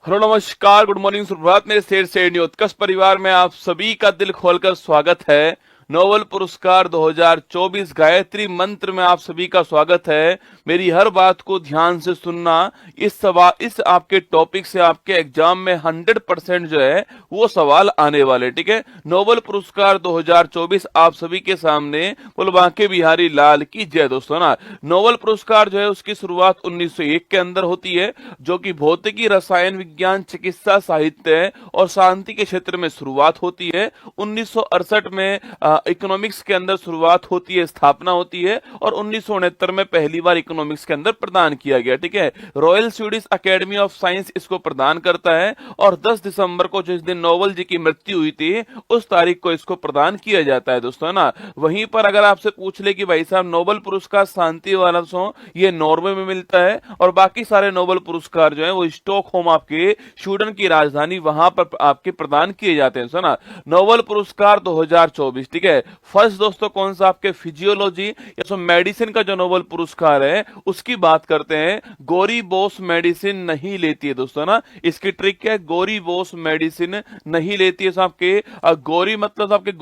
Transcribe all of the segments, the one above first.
Hello नमस्कार, good morning, सुप्रभात मेरे शेर शेरनी उत्कर्ष परिवार में आप सभी का दिल खोलकर स्वागत है। नोबेल पुरस्कार 2024 गायत्री मंत्र में आप सभी का स्वागत है। मेरी हर बात को ध्यान से सुनना। इस आपके टॉपिक से आपके एग्जाम में 100% जो है वो सवाल आने वाले, ठीक है। नोबेल पुरस्कार 2024 आप सभी के सामने। बोल बांके बिहारी लाल की जय दोस्तों ना। नोबेल पुरस्कार जो है उसकी शुरुआत 1901 के अंदर होती है, जो कि भौतिकी, रसायन विज्ञान, चिकित्सा, साहित्य और शांति के क्षेत्र में शुरुआत होती है। 1968 में इकोनॉमिक्स के अंदर शुरुआत होती है, स्थापना होती है, और 1969 में पहली बार इकोनॉमिक्स के अंदर प्रदान किया गया, ठीक है। Royal Swedish academy of science इसको प्रदान करता है, और 10 दिसंबर को जिस दिन नोबेल जी की मृत्यु हुई थी उस तारीख को इसको प्रदान किया जाता है दोस्तों ना। वहीं पर अगर आपसे पूछ ले कि भाई साहब नोबेल पुरस्कार शांति वाला ये नॉर्वे में मिलता है, और बाकी सारे नोबेल पुरस्कार जो है वो स्टॉकहोम, आपके स्वीडन की राजधानी, वहां पर आपके प्रदान किए जाते हैं सुना। नोबेल पुरस्कार 2024, ठीक है। फर्स्ट दोस्तों कौन सा आपके फिजियोलॉजी या तो मेडिसिन का जो नोबेल पुरस्कार है उसकी बात करते हैं। गोरी बोस मेडिसिन नहीं लेती है दोस्तों ना। इसकी ट्रिक क्या है, गोरी बोस मेडिसिन नहीं लेती है। आपके गोरी मतलब आपके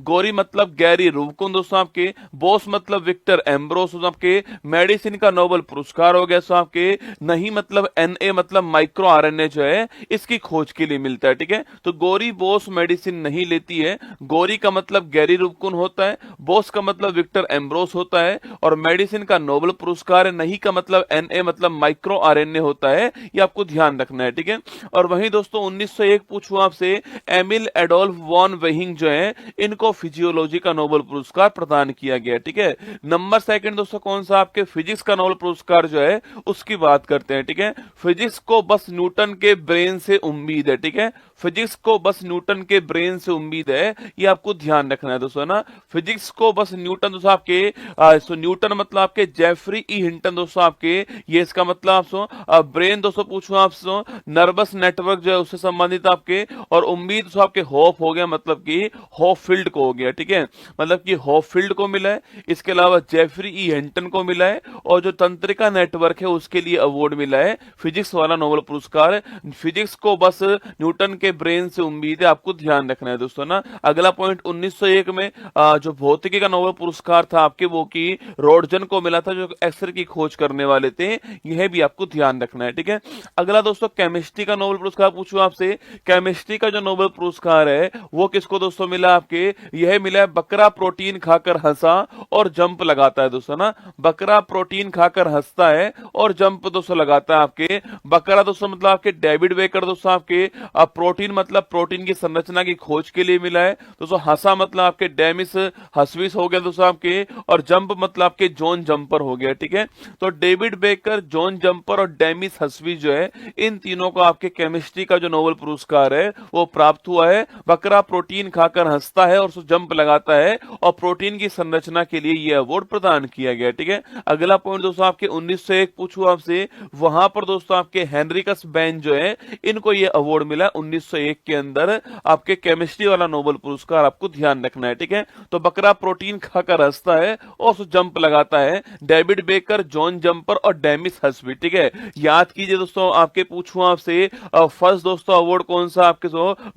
गोरी मतलब गैरी रूबकुन दोस्तों आपके। बोस मतलब विक्टर एम्ब्रोस आपके। मेडिसिन का नोबेल पुरस्कार हो गया आपके। नहीं मतलब एनए मतलब माइक्रो आरएनए जो है इसकी खोज के लिए मिलता है, ठीक है। तो गोरी बोस मेडिसिन नहीं लेती है। गोरी का मतलब गैरी रूबकुन होता है, बोस का मतलब विक्टर एम्ब्रोस होता है, और मेडिसिन का नोबेल पुरस्कार है। नहीं का मतलब एनए मतलब माइक्रो आरएनए होता है। ये आपको ध्यान रखना है, ठीक है। और वहीं दोस्तों 1901 पूछूं आपसे, एमिल एडोल्फ वॉन वेहिंग जो है इनको फिजियोलॉजी का नोबेल पुरस्कार प्रदान किया गया, ठीक है। नंबर सेकंड दोस्तों कौन सा आपके फिजिक्स का नोबेल पुरस्कार जो है उसकी बात करते हैं, ठीक है। फिजिक्स को बस न्यूटन के ब्रेन से उम्मीद है, ठीक है। फिजिक्स को बस न्यूटन के ब्रेन से उम्मीद है, ये आपको ध्यान रखना है दोस्तों ना। फिजिक्स को बस न्यूटन दोस्तों आपके न्यूटन मतलब आपके जेफरी ई हिंटन दोस्तों आपके। ये इसका मतलब आपसे ब्रेन दोस्तों पूछूं आपसे, नर्वस नेटवर्क जो है उससे संबंधित आपके। और उम्मीद दोस्तों आपके होप हो गया, मतलब कि होप फील्ड को हो गया, ठीक है। मतलब कि होप फील्ड को मिला है, इसके अलावा जेफरी ई हिंटन को मिला है, और जो तंत्रिका नेटवर्क है उसके लिए अवार्ड मिला है फिजिक्स वाला नोबेल पुरस्कार। फिजिक्स को बस न्यूटन के ब्रेन से उम्मीद है, आपको ध्यान रखना है दोस्तों ना। अगला पॉइंट 1901 में जो भौतिकी का नोबेल पुरस्कार था आपके वो की रोडजन को मिला था, जो एक्सरे की खोज करने वाले थे। यह भी आपको ध्यान रखना है, ठीक है। अगला दोस्तों केमिस्ट्री का नोबेल पुरस्कार पूछूं आपसे। केमिस्ट्री का जो नोबेल पुरस्कार है वो किसको दोस्तों मिला आपके, यह मिला है बकरा प्रोटीन खाकर हंसा और जंप लगाता है दोस्तों ना। बकरा प्रोटीन खाकर हंसता है और जंप दोस्तों लगाता है आपके। बकरा दोस्तों मतलब आपके डेविड बेकर दोस्तों आपके। प्रोटीन मतलब प्रोटीन की संरचना की खोज के लिए मिला है दोस्तों। हंसा मतलब आपके डेमिस हसविस हो गया दोस्तों आपके, और जंप मतलब आपके जॉन जंपर हो गया, ठीक है। तो डेविड बेकर, जॉन जंपर और डेमिस हसविस जो है इन तीनों को आपके केमिस्ट्री का जो नोबेल पुरस्कार है वो प्राप्त हुआ है। बकरा प्रोटीन खाकर हंसता है और जंप लगाता है, और प्रोटीन की संरचना के लिए यह अवार्ड प्रदान किया गया, ठीक है। अगला पॉइंट दोस्तों आपके 1901 पूछूं आपसे। वहां पर दोस्तों आपके हेनरिकस बेन जो है इनको यह अवार्ड मिला 1901 के अंदर, आपके केमिस्ट्री वाला नोबेल पुरस्कार, आपको ध्यान रखना है, ठीक है। तो बकरा प्रोटीन खाकर हंसता है और जंप लगाता है, डेविड बेकर, जॉन जंपर और डेमिस हसवी, ठीक है। याद कीजिए दोस्तों, आपके पूछूं आपसे फर्स्ट दोस्तों अवार्ड कौन सा आपके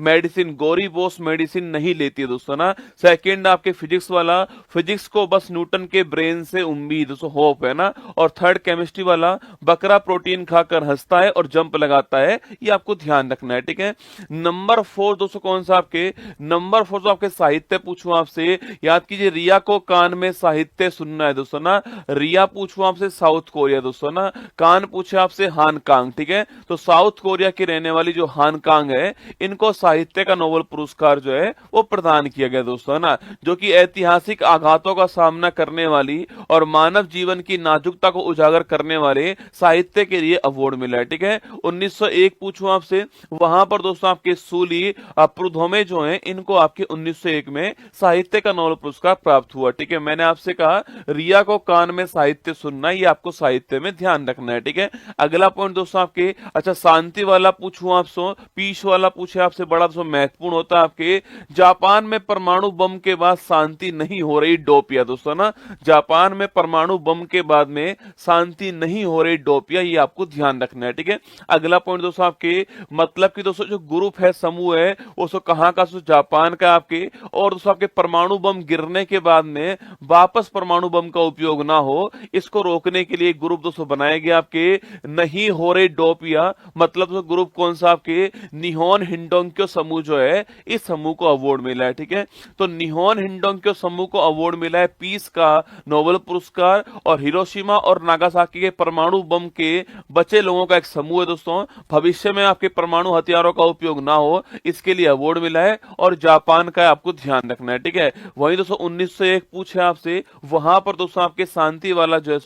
मेडिसिन, गोरी बोस मेडिसिन नहीं लेती है दोस्तों ना। सेकंड आपके फिजिक्स वाला, फिजिक्स को बस न्यूटन के ब्रेन से उम्मीद दोस्तों होप है ना। और थर्ड केमिस्ट्री वाला, बकरा प्रोटीन खाकर हंसता है और जंप लगाता है, ये आपको ध्यान रखना है, ठीक है। नंबर 4 दोस्तों कौन सा आपके, नंबर 4 तो आपके साहित्य पूछूं आपसे। याद कीजिए, रिया को कान में साहित्य सुनना है दोस्तों ना। रिया पूछूं आपसे साउथ कोरिया दोस्तों ना। कान पूछे आपसे हानकांग, ठीक है। तो साउथ कोरिया की रहने वाली जो हानकांग है इनको साहित्य का नोबेल पुरस्कार जो है वो प्रदान किया गया दोस्तों ना। जो कि ऐतिहासिक आघातों का सामना करने वाली और मानव जीवन की नाजुकता को उजागर करने वाले साहित्य के लिए अवार्ड मिला है, ठीक है। 1901 पूछूं आपसे। वहां पर दोस्तों आपके सूली प्रुधोमे जो हैं इनको आपके 1901 में साहित्य का नोबेल पुरस्कार प्राप्त हुआ। ठीक है, मैंने आपसे कहा रिया को कान में साहित्य सुनना, ये आपको साहित्य में ध्यान रखना है। ठीक है, अगला पॉइंट दोस्तों आपके, अच्छा शांति वाला पूछूं आपसे, पीस वाला पूछे आपसे, बड़ा दोस्तों महत्वपूर्ण होता है आपके, जापान में परमाणु बम के बाद शांति नहीं हो रही, डोपिया दोस्तों ना, जापान में परमाणु बम के बाद में शांति नहीं हो रही, डोपिया, ये आपको ध्यान रखना है। ठीक है, अगला पॉइंट दोस्तों आपके, मतलब कि दोस्तों जो ग्रुप है, समूह है, वो सो कहां का, जापान का आपके, और दोस्तों आपके परमाणु बम गिरने के बाद में वापस परमाणु बम का उपयोग ना हो, इसको रोकने के लिए ग्रुप दोस्तों बनाए गए आपके, नहीं हो रहे डोपिया, मतलब दोस्तों ग्रुप कौन सा आपके, निहोन हिंडोंक्यो समूह जो है, इस समूह को अवार्ड मिला है। ठीक है, तो निहोन हिंडोंक्यो समूह को अवार्ड मिला है पीस का नोबेल पुरस्कार, और हिरोशिमा और नागासाकी के परमाणु बम के बचे लोगों का एक समूह है दोस्तों, भविष्य में आपके परमाणु हथियारों का उपयोग ना हो, इसके लिए अवार्ड मिला है, और जापान का आपको ध्यान रखना है। ठीक है, वहीं दोस्तों 1901 पूछे आपसे, वहां पर दोस्तों आपके शांति वाला जो है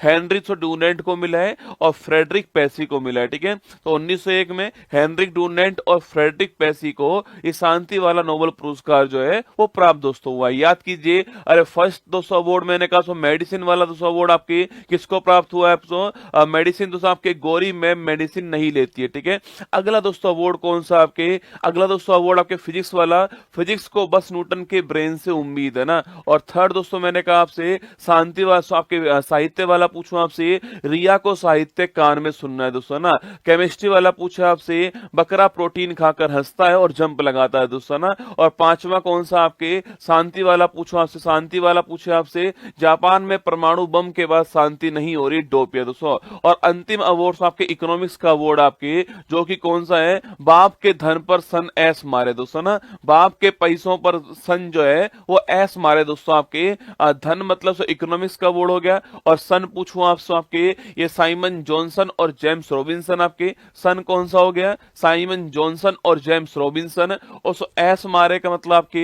हेनरिक डुनेंट को मिला है और फ्रेडरिक पेसी को मिला है। ठीक है, तो 1901 में हेनरिक डुनेंट और फ्रेडरिक पेसी को ये शांति वाला नोबेल पुरस्कार जो है वो प्राप्त दोस्तों हुआ। याद कीजिए, अरे फर्स्ट दोस्तों अवार्ड मैंने कहा सो मेडिसिन वाला दोस्तों अवार्ड आपके किसको प्राप्त हुआ है, मेडिसिन दोस्तों आपके गौरी मैम मेडिसिन नहीं लेती है। ठीक है, अगला दोस्तों अवार्ड कौन सा आपके, अगला दोस्तों अवार्ड आपके फिजिक्स वाला, फिजिक्स को बस न्यूटन के ब्रेन से उम्मीद है ना, और थर्ड दोस्तों मैंने कहा आपसे शांति वाला आपके साहित्य वाला पूछूं आपसे, रिया को साहित्य कान में सुनना है दोस्तों ना, केमिस्ट्री वाला पूछा आपसे, बकरा प्रोटीन खाकर हंसता है और जंप लगाता है दोस्तों ना, और पांचवा कौन सा आपके, शांति वाला पूछो आपसे, शांति वाला पूछे आपसे, जापान में परमाणु बम के बाद शांति नहीं हो रही, डोपिया दोस्तों, और अंतिम अवार्ड आपके इकोनॉमिक्स का अवार्ड आपके, जो कि कौन सा है, बाप के धन पर सन ऐस मारे दोस्तों ना, बाप के पैसों पर सन जो है वो ऐस मारे दोस्तों आपके, धन मतलब इकोनॉमिक्स का अवार्ड हो गया, और सन पूछूं आपसे आपके, ये साइमन जॉनसन और जेम्स रॉबिन्सन आपके, सन कौन सा हो गया, साइमन जॉनसन और जेम्स रॉबिन्सन, और एस मारे का मतलब आपके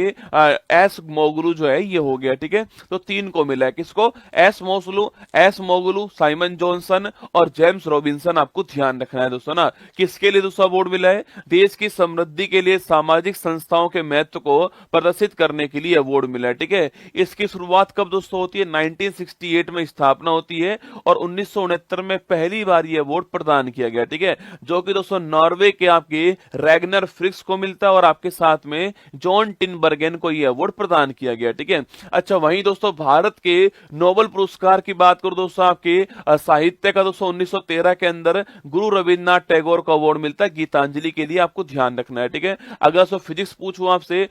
एस मोगलू जो है ये हो गया। ठीक है, तो तीन को मिला है, किसको, एस मोगलू, साइमन जॉनसन और जेम्स रॉबिन्सन, आपको ध्यान रखना है दोस्तों ना, किसके लिए दोस्तों अवार्ड मिला है, देश की समृद्धि के लिए सामाजिक संस्थाओं के महत्व को प्रदर्शित करने के लिए अवार्ड मिला है। ठीक है, इसकी शुरुआत कब दोस्तों होती है, 1968 में स्थापना होती है, और 1969 में पहली बार ये अवार्ड प्रदान किया गया। ठीक है, जो कि दोस्तों नॉर्वे के आपके रैगनर फ्रिक्स को मिलता है, और आपके साथ में जॉन टिनबर्गेन को यह अवार्ड प्रदान किया गया। ठीक है, अच्छा वहीं दोस्तों भारत के नोबेल पुरस्कार की बात करो दोस्तों, आपके साहित्य का दोस्तों 1913 के अंदर गुरु रविन्द्रनाथ टैगोर को अवार्ड मिलता है गीतांजलि के लिए, आपको ध्यान रखना है। ठीक है, अगर सो फिजिक्स पूछूं आपसे,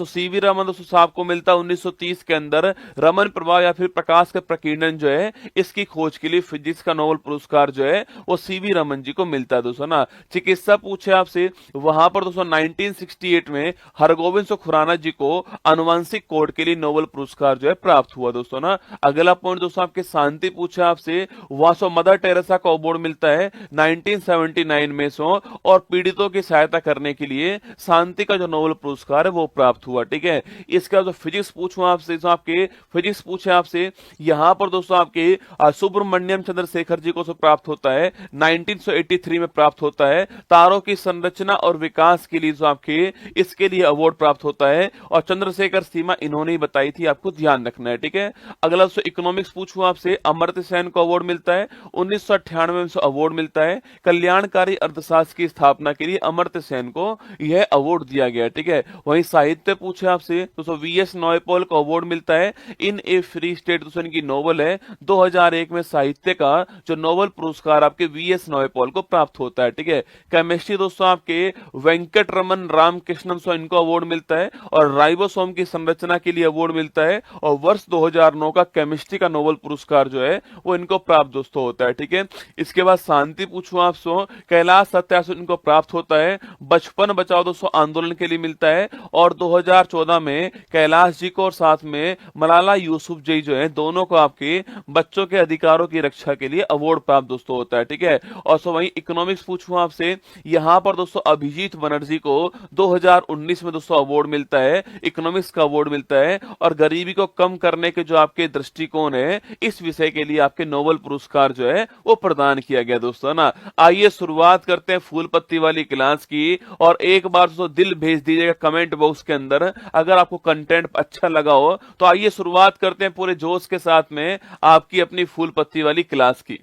सीवी रमन दोस्तों साहब को मिलता है 1930 के अंदर, रमन प्रभाव या फिर प्रकाश के प्रकीर्णन जो है इसकी खोज के लिए फिजिक्स का नोबेल पुरस्कार जो है वो सीवी रमन जी को मिलता है दोस्तों ना। चिकित्सा पूछे आपसे, वहां पर दोस्तों 1968 में हरगोविंद खुराना जी को आनुवंशिक कोड के लिए नोबेल पुरस्कार जो है प्राप्त हुआ दोस्तों ना। अगला पॉइंट दोस्तों आपके शांति पूछे आपसे, वहां सो मदर टेरेसा को अवार्ड मिलता है 1979 में सो, और पीड़ितों की सहायता करने के लिए शांति का जो नोबेल पुरस्कार है वो प्राप्त हुआ। ठीक है, इसका जो फिजिक्स पूछूं आपसे, तो आपके फिजिक्स पूछे आपसे, यहां पर दोस्तों आपके सुब्रमण्यम चंद्रशेखर जी को प्राप्त होता है 1983 में प्राप्त होता है, तारों की संरचना और विकास के लिए जो आपके इसके लिए अवार्ड प्राप्त होता है, और चंद्रशेखर सीमा इन्होंने ही बताई थी, आपको ध्यान रखना है। ठीक है, अगला इकोनॉमिक्स पूछूं आपसे, अमर्त्य सेन को अवार्ड मिलता है 1998 में अवार्ड मिलता है, कल्याणकारी अर्थशास्त्र की स्थापना के लिए अमर्त्य सेन को यह अवार्ड दिया गया। ठीक है, वहीं साहित्य पूछे आपसे, तो वीएस नॉयपॉल को अवार्ड मिलता है इन ए फ्री स्टेट, दोस्तों की नोवेल है, 2001 में साहित्य का जो नोबेल पुरस्कार आपके वीएस नॉयपॉल को प्राप्त होता है। ठीक है, केमिस्ट्री दोस्तों आपके वेंकट रमन रामकृष्णन सो इनको अवार्ड मिलता है, और राइबोसोम की संरचना के लिए अवार्ड मिलता है, और वर्ष 2009 का केमिस्ट्री का नोबेल पुरस्कार जो है वो इनको प्राप्त दोस्तों होता है। ठीक है, इसके बाद शांति पूछूं आपसे, कैलाश सत्यार्थी इनको प्राप्त होता है, बचपन बचाओ दोस्तों आंदोलन के लिए मिलता है, और 2014 में कैलाश जी को और साथ में मलाला यूसुफजई जो है दोनों को आपके बच्चों के अधिकारों की रक्षा के लिए अवार्ड प्राप्त दोस्तों होता है। ठीक है, और सो वहीं इकोनॉमिक्स पूछूं आपसे, यहां पर दोस्तों अभिजीत बनर्जी को 2019 में दोस्तों अवार्ड मिलता है, इकोनॉमिक्स का अवार्ड मिलता है, और गरीबी को कम करने के जो आपके दृष्टिकोण है इस विषय के लिए आपके नोबेल पुरस्कार जो है वो प्रदान किया गया दोस्तों ना। आइए शुरुआत करते हैं फूल पत्ती वाली क्लास की, और एक बार दोस्तों दिल भेज दीजिएगा कमेंट बॉक्स के अंदर अगर आपको कंटेंट अच्छा लगा हो तो आइए शुरुआत करते हैं पूरे जोश के साथ में आपकी अपनी फूल पत्ती वाली क्लास की।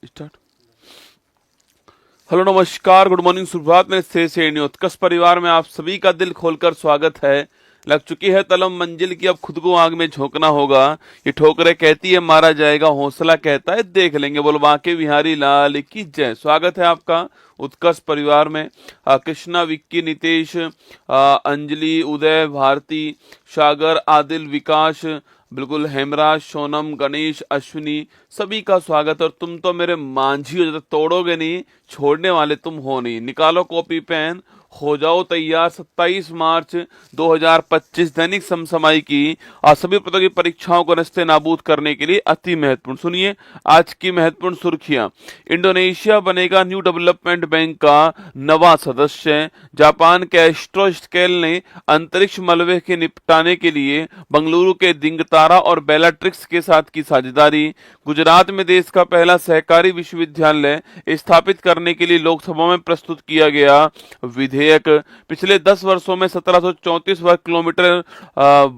स्टार्ट। हेलो, नमस्कार, गुड मॉर्निंग, सुप्रभात। मेरे से उत्कर्ष परिवार में आप सभी का दिल खोलकर स्वागत है। लग चुकी है तलम मंजिल की, अब खुद को आग में झोंकना होगा। ये ठोकरे कहती है मारा जाएगा, हौसला कहता है देख लेंगे। बोलो बांके बिहारी लाल की जय। स्वागत है आपका उत्कर्ष परिवार में। कृष्णा, विक्की, नितेश, अंजलि, उदय, भारती, सागर, आदिल, विकास, बिल्कुल, हेमराज, सोनम, गणेश, अश्विनी, सभी का स्वागत। और तुम तो मेरे मांझी हो, जो तोड़ोगे नहीं, छोड़ने वाले तुम हो नहीं। निकालो कॉपी पेन, हो जाओ तैयार। 27 मार्च 2025 दैनिक समसमाई की सभी प्रतियोगी परीक्षाओं को नस्ते नाबूद करने के लिए अति महत्वपूर्ण, सुनिए आज की महत्वपूर्ण सुर्खियां। इंडोनेशिया बनेगा न्यू डेवलपमेंट बैंक का नवा सदस्य। जापान के एस्ट्रोस्केल ने अंतरिक्ष मलबे के निपटाने के लिए बंगलुरु के दिंगतारा और बेलाट्रिक्स के साथ की साझेदारी। गुजरात में देश का पहला सहकारी विश्वविद्यालय स्थापित करने के लिए लोकसभा में प्रस्तुत किया गया विधेयक। पिछले 10 वर्षों में 1734 वर्ग किलोमीटर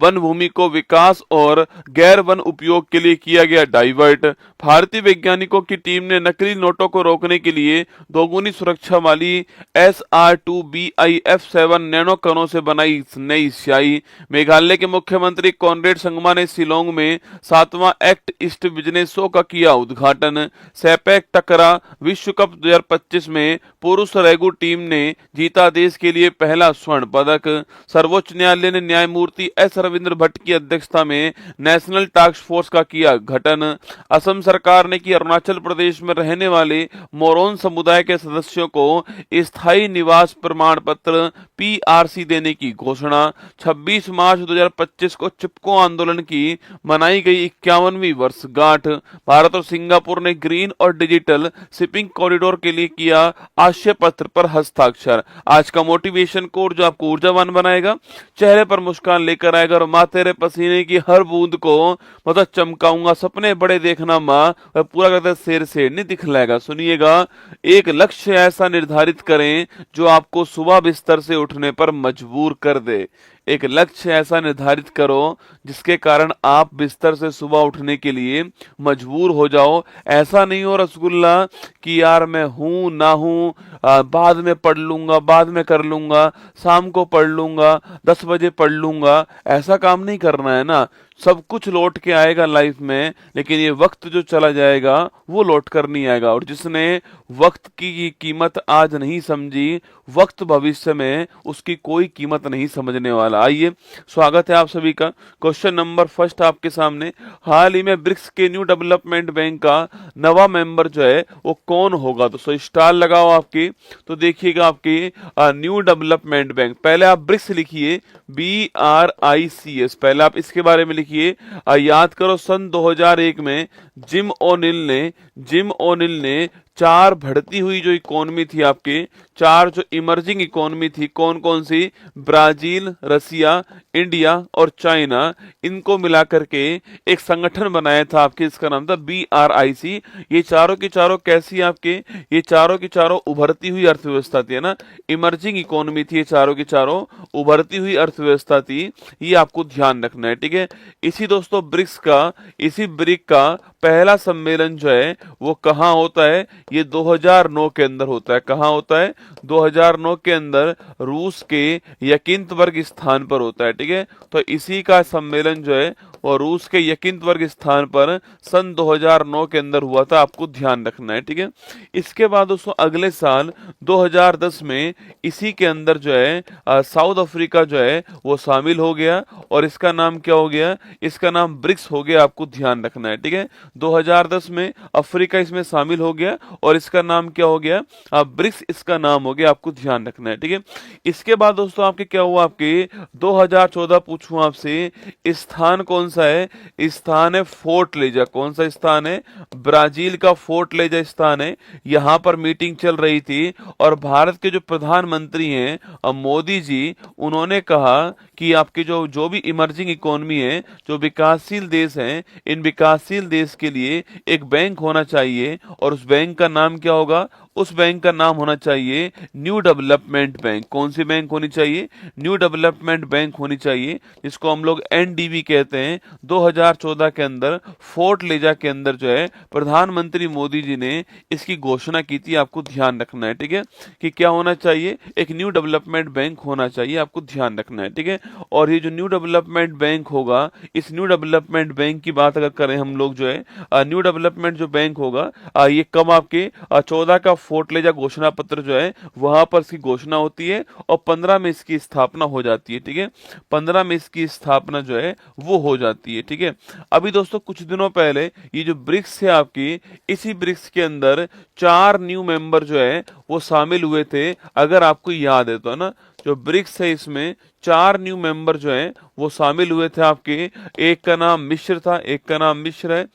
वन भूमि को विकास और गैर वन उपयोग के लिए किया गया डाइवर्ट। भारतीय वैज्ञानिकों की टीम ने नकली नोटों को रोकने के लिए दोगुनी सुरक्षा वाली SR2BIF7 नैनो कणों से बनाई नई स्याही। मेघालय के मुख्यमंत्री कॉनरेड संगमा ने शिलोंग में 7वां एक्ट ईस्ट बिजनेस शो का किया उद्घाटन। सैपैक टकरा विश्व कप 2025 में पुरुष रेगू टीम ने जीता देश के लिए पहला स्वर्ण पदक। सर्वोच्च न्यायालय ने न्यायमूर्ति एस रविंद्र भट्ट की अध्यक्षता में नेशनल टास्क फोर्स का किया गठन। असम सरकार ने की अरुणाचल प्रदेश में रहने वाले मोरोन समुदाय के सदस्यों को स्थायी निवास प्रमाण पत्र पीआरसी देने की घोषणा। 26 मार्च 2025 को चिपको आंदोलन की मनाई गई 51वीं वर्षगांठ। भारत और सिंगापुर ने ग्रीन और डिजिटल शिपिंग कॉरिडोर के लिए किया आशय पत्र पर हस्ताक्षर। आज का मोटिवेशन कोड जो आपको ऊर्जावान बनाएगा, चेहरे पर मुस्कान लेकर आएगा और माँ तेरे पसीने की हर बूंद को मतलब चमकाऊंगा, सपने बड़े देखना माँ, पूरा करते शेर से नहीं दिखलाएगा। सुनिएगा, एक लक्ष्य ऐसा निर्धारित करें जो आपको सुबह बिस्तर से उठने पर मजबूर कर दे। एक लक्ष्य ऐसा निर्धारित करो जिसके कारण आप बिस्तर से सुबह उठने के लिए मजबूर हो जाओ। ऐसा नहीं हो रसगुल्ला कि यार मैं हूं ना हूं, बाद में पढ़ लूंगा, बाद में कर लूंगा, शाम को पढ़ लूंगा, 10 बजे पढ़ लूंगा। ऐसा काम नहीं करना है ना। सब कुछ लौट के आएगा लाइफ में, लेकिन ये वक्त जो चला जाएगा वो लौट कर नहीं आएगा। और जिसने वक्त की कीमत आज नहीं समझी, वक्त भविष्य में उसकी कोई कीमत नहीं समझने वाला। आइए, स्वागत है आप सभी का। क्वेश्चन नंबर फर्स्ट आपके सामने, हाल ही में ब्रिक्स के न्यू डेवलपमेंट बैंक का नवा मेंबर जो है वो कौन होगा? तो सो स्टार लगाओ आपकी, तो देखिएगा आपकी न्यू डेवलपमेंट बैंक। पहले आप ब्रिक्स लिखिए, BRICS, पहले आप इसके बारे में लिखिए। याद करो, सन 2001 में जिम ओनिल ने 4 बढ़ती हुई जो इकोनॉमी थी आपके, 4 जो इमर्जिंग इकोनॉमी थी, कौन कौन सी? ब्राजील, रसिया, इंडिया और चाइना, इनको मिलाकर के एक संगठन बनाया था आपके, इसका नाम था BRIC। ये चारों की चारों कैसी आपके? ये चारों की चारों उभरती हुई अर्थव्यवस्था थी, है ना। इमर्जिंग इकोनॉमी थी, ये चारों की चारों उभरती हुई अर्थव्यवस्था थी। ये आपको ध्यान रखना है, ठीक है। इसी दोस्तों ब्रिक का पहला सम्मेलन जो है वो कहाँ होता है? ये 2009 के अंदर होता है। कहाँ होता है? 2009 के अंदर रूस के यकिंतबर्ग स्थान पर होता है, ठीक है। तो इसी का सम्मेलन जो है वो रूस के यकिंतबर्ग स्थान पर सन 2009 के अंदर हुआ था। आपको ध्यान रखना है, ठीक है। इसके बाद दोस्तों अगले साल 2010 में इसी के अंदर जो है साउथ अफ्रीका जो है वो शामिल हो गया, और इसका नाम क्या हो गया? इसका नाम ब्रिक्स हो गया। आपको ध्यान रखना है, ठीक है। 2010 में अफ्रीका इसमें शामिल हो गया और इसका नाम क्या हो गया? ब्रिक्स इसका नाम हो गया। आपको ध्यान रखना है, ठीक है। इसके बाद दोस्तों आपके क्या हुआ? आपके 2014 पूछूं आपसे, स्थान कौन सा है? स्थान है फोर्ट लेजा। कौन सा स्थान है? ब्राजील का फोर्ट लेजा स्थान है। यहां पर मीटिंग चल रही थी और भारत के जो प्रधानमंत्री हैं मोदी जी, उन्होंने कहा कि आपके जो भी इमर्जिंग इकोनॉमी है, जो विकासशील देश हैं, इन विकासशील देश के लिए एक बैंक होना चाहिए, और उस बैंक का नाम क्या होगा? उस बैंक का नाम होना चाहिए न्यू डेवलपमेंट बैंक। कौन सी बैंक होनी चाहिए? न्यू डेवलपमेंट बैंक होनी चाहिए, जिसको हम लोग NDB कहते हैं। 2014 के अंदर फोर्ट लेजा के अंदर जो है प्रधानमंत्री मोदी जी ने इसकी घोषणा की थी। आपको ध्यान रखना है, ठीक है, कि क्या होना चाहिए? एक न्यू डेवलपमेंट बैंक होना चाहिए। आपको ध्यान रखना है, ठीक है। और ये जो न्यू डेवलपमेंट बैंक होगा, इस न्यू डेवलपमेंट बैंक की बात अगर करें हम लोग जो है, न्यू डेवलपमेंट जो बैंक होगा ये कब आपके 14 का फोर्ट लेजा घोषणा पत्र जो है वहां पर इसकी घोषणा होती है और 15 में इसकी स्थापना हो जाती है, ठीक है। 15 में इसकी स्थापना जो है वो हो जाती है, ठीक है। अभी दोस्तों कुछ दिनों पहले ये जो ब्रिक्स है आपकी, इसी ब्रिक्स के अंदर 4 न्यू मेंबर जो है वो शामिल हुए थे, अगर आपको याद है तो, ना। जो ब्रिक्स है इसमें 4 न्यू मेंबर जो हैं वो शामिल हुए थे आपके। एक का नाम मिस्र था, एक का नाम मिस्र है,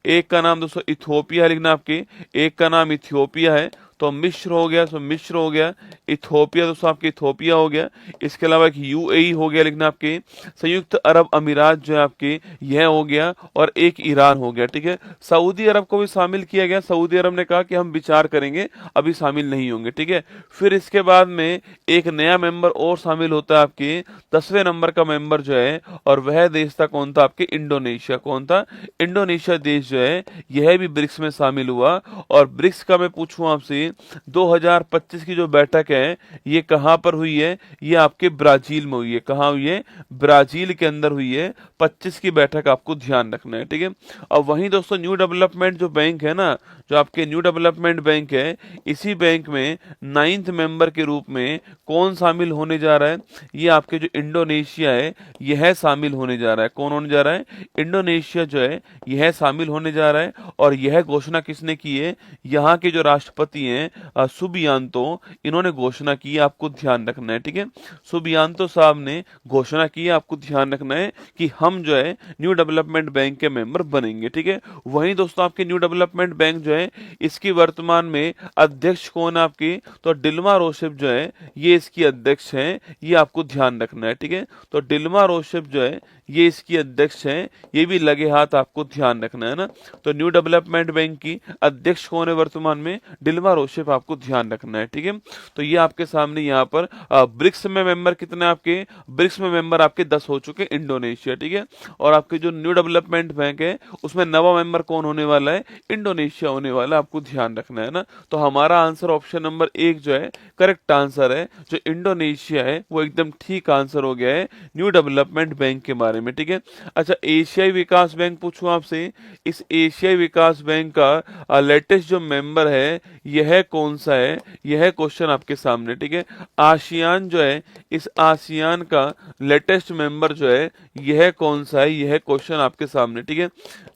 एक का नाम दोस्तों इथियोपिया है लिखना आपके, एक का नाम इथियोपिया है। तो मिस्र हो गया, तो मिस्र हो गया। इथियोपिया दोस्तों आपके इथियोपिया हो गया। इसके अलावा एक UAE हो गया लिखना आपके, संयुक्त अरब अमीरात जो है आपके, यह हो गया, और एक ईरान हो गया, ठीक है। सऊदी अरब को भी शामिल किया गया। सऊदी अरब ने कहा कि हम विचार करेंगे, अभी शामिल नहीं होंगे, ठीक है। फिर इसके बाद में एक नया मेंबर और शामिल होता है आपके, 10वें नंबर का मेंबर जो है, और वह देश था कौन था आपके, इंडोनेशिया। कौन था, इंडोनेशिया देश जो है यह भी ब्रिक्स में शामिल हुआ। और ब्रिक्स का मैं पूछूं आपसे 2025 की जो बैठक है ये कहां पर हुई है, ये आपके ब्राजील में हुई है। कहां हुई है, ब्राजील के अंदर हुई है। 25 की बैठक आपको ध्यान रखना है, ठीक है। अब वहीं दोस्तों न्यू डेवलपमेंट जो बैंक है ना, जो आपके न्यू डेवलपमेंट बैंक है, इसी बैंक में 9th मेंबर के रूप में कौन शामिल होने जा रहा है, ये आपके जो इंडोनेशिया है यह शामिल होने जा रहा है। कौन होने जा रहा है, इंडोनेशिया जो है यह शामिल होने जा रहा है। और यह घोषणा किसने की है, यहाँ के जो राष्ट्रपति हैं सुबियांतो, इन्होंने घोषणा की है, आपको ध्यान रखना है, ठीक है। सुबियांतो साहब ने घोषणा की है, आपको ध्यान रखना है कि हम जो है न्यू डेवलपमेंट बैंक के मेंबर बनेंगे, ठीक है। वहीं दोस्तों आपके न्यू डेवलपमेंट बैंक जो है इसकी वर्तमान में अध्यक्ष कौन है आपकी, तो डिल्मा रोसेफ जो है ये इसकी अध्यक्ष हैं, ये आपको ध्यान रखना है, ठीक है। तो डिल्मा रोसेफ जो है ये इसकी अध्यक्ष हैं, ये भी लगे हाथ आपको ध्यान रखना है ना। तो न्यू डेवलपमेंट बैंक की अध्यक्ष कौन है वर्तमान में, डिल्मा रोसेफ, आपको ध्यान रखना है, ठीक है। तो ये आपके सामने यहाँ पर ब्रिक्स में मेंबर कितने आपके, ब्रिक्स में मेंबर आपके 10 हो चुके, इंडोनेशिया, ठीक है। और आपके जो न्यू डेवलपमेंट बैंक है उसमें नवा मेंबर कौन होने वाला है, इंडोनेशिया होने वाला है, आपको ध्यान रखना है ना। तो हमारा आंसर ऑप्शन नंबर 1 जो है करेक्ट आंसर है। जो इंडोनेशिया है वो एकदम ठीक आंसर हो गया है न्यू डेवलपमेंट बैंक के बारे में, ठीक है। अच्छा, एशियाई विकास बैंक पूछूं आपसे, इस एशियाई विकास बैंक का लेटेस्ट जो मेंबर है यह कौन सा है, यह क्वेश्चन आपके सामने, ठीक है। आसियान जो है, इस आसियान का लेटेस्ट मेंबर जो है यह कौन सा है, यह क्वेश्चन आपके सामने, ठीक है।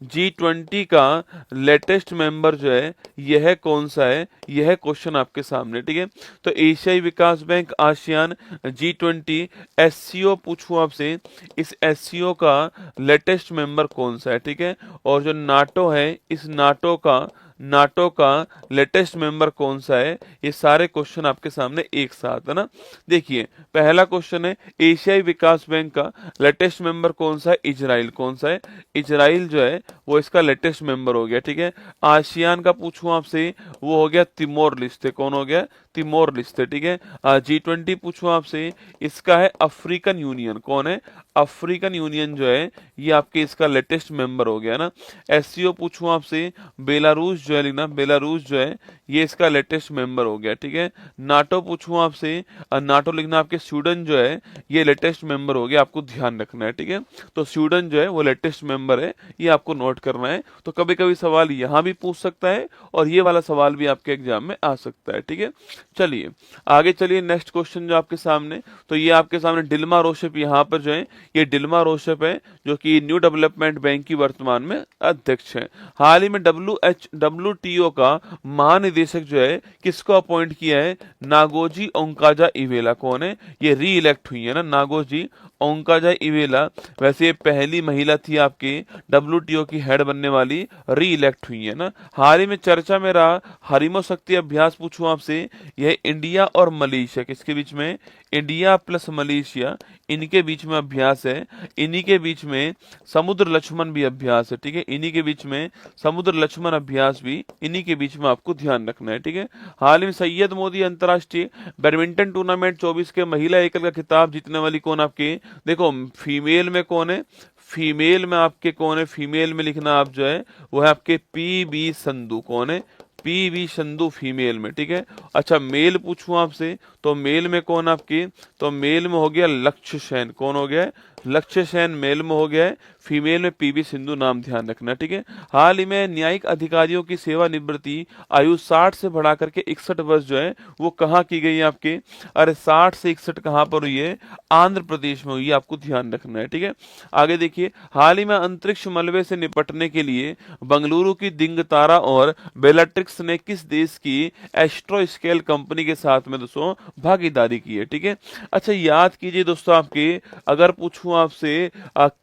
G20 का लेटेस्ट मेंबर जो है यह कौन सा है, यह क्वेश्चन आपके सामने, ठीक है। तो एशियाई विकास बैंक, आसियान, G20, एससीओ पूछूं आपसे, इस एससीओ का लेटेस्ट मेंबर कौन सा है, ठीक है। और जो नाटो है, इस नाटो का लेटेस्ट मेंबर कौन सा है, ये सारे क्वेश्चन आपके सामने एक साथ है ना। देखिए पहला क्वेश्चन है एशियाई विकास बैंक का लेटेस्ट मेंबर कौन सा है, इजराइल। कौन सा है, इजराइल जो है वो इसका लेटेस्ट मेंबर हो गया, ठीक है। आसियान का पूछूं आपसे, वो हो गया तिमोर लिस्ते। कौन हो गया, तिमोर लिस्ते, ठीक है। G20 पूछूं आपसे, इसका है अफ्रीकन यूनियन। कौन है, अफ्रीकन यूनियन जो है ये आपके इसका लेटेस्ट मेंबर हो गया ना। एससीओ पूछूं आपसे, बेलारूस जो है लिखना, बेलारूस जो है ये इसका लेटेस्ट मेंबर हो गया, ठीक है। नाटो पूछूं आपसे, नाटो लिखना, आपके स्वीडन जो है ये लेटेस्ट मेंबर हो गया, आपको ध्यान रखना है, ठीक है। तो स्वीडन जो है वो लेटेस्ट मेंबर है, ये आपको नोट करना है। तो कभी कभी सवाल यहाँ भी पूछ सकता है और ये वाला सवाल भी आपके एग्जाम में आ सकता है, ठीक है। चलिए आगे चलिए, नेक्स्ट क्वेश्चन जो आपके सामने, तो ये आपके सामने डिल्मा रोसेफ, यहाँ पर जो है ये डिल्मा रोसेफ है जो कि न्यू डेवलपमेंट बैंक की वर्तमान में अध्यक्ष है। हाल ही में WTO का महानिदेशक जो है किसको अपॉइंट किया है, नागोजी ओंकाजा इवेला। कौन है, ये री इलेक्ट हुई है ना, नागोजी ओंकाजा इवेला। वैसे ये पहली महिला थी आपकी WTO की हेड बनने वाली, री इलेक्ट हुई है ना। हाल ही में चर्चा में रहा हरिमो शक्ति अभ्यास पूछूं आपसे, यह इंडिया और मलेशिया, किसके बीच में, इंडिया प्लस मलेशिया, इनके बीच में अभ्यास है। इन्हीं के बीच में समुद्र लक्ष्मण भी अभ्यास है, ठीक है। इन्हीं के बीच में समुद्र लक्ष्मण अभ्यास भी इन्हीं के बीच में आपको ध्यान रखना है, ठीक है। हाल ही में सैयद मोदी अंतर्राष्ट्रीय बैडमिंटन टूर्नामेंट 24 के महिला एकल का खिताब जीतने वाली कौन आपकी, देखो फीमेल में कौन है, फीमेल में आपके कौन है, फीमेल में लिखना आप जो है वो है आपके PV संधू। कौन है, PV संधू फीमेल में, ठीक है। अच्छा मेल पूछूं आपसे, तो मेल में कौन आपकी, तो मेल में हो गया लक्ष्य सेन। कौन हो गया है, लक्ष्य सेन मेल में हो गया है। फीमेल में PV सिंधु, नाम ध्यान रखना, ठीक है। हाल ही में न्यायिक अधिकारियों की सेवानिवृत्ति आयु 60 से बढ़ा करके 61 वर्ष जो है वो कहाँ की गई है आपके, अरे 60 से 61 कहाँ पर हुई है, आंध्र प्रदेश में हुई है, आपको ध्यान रखना है, ठीक है। आगे देखिए, हाल ही में अंतरिक्ष मलबे से निपटने के लिए बंगलुरु की दिंगतारा और बेलाट्रिक्स ने किस देश की एस्ट्रो स्केल कंपनी के साथ में दोस्तों भागीदारी की है, ठीक है। अच्छा याद कीजिए दोस्तों, आपके अगर पूछूं पूछूं आपसे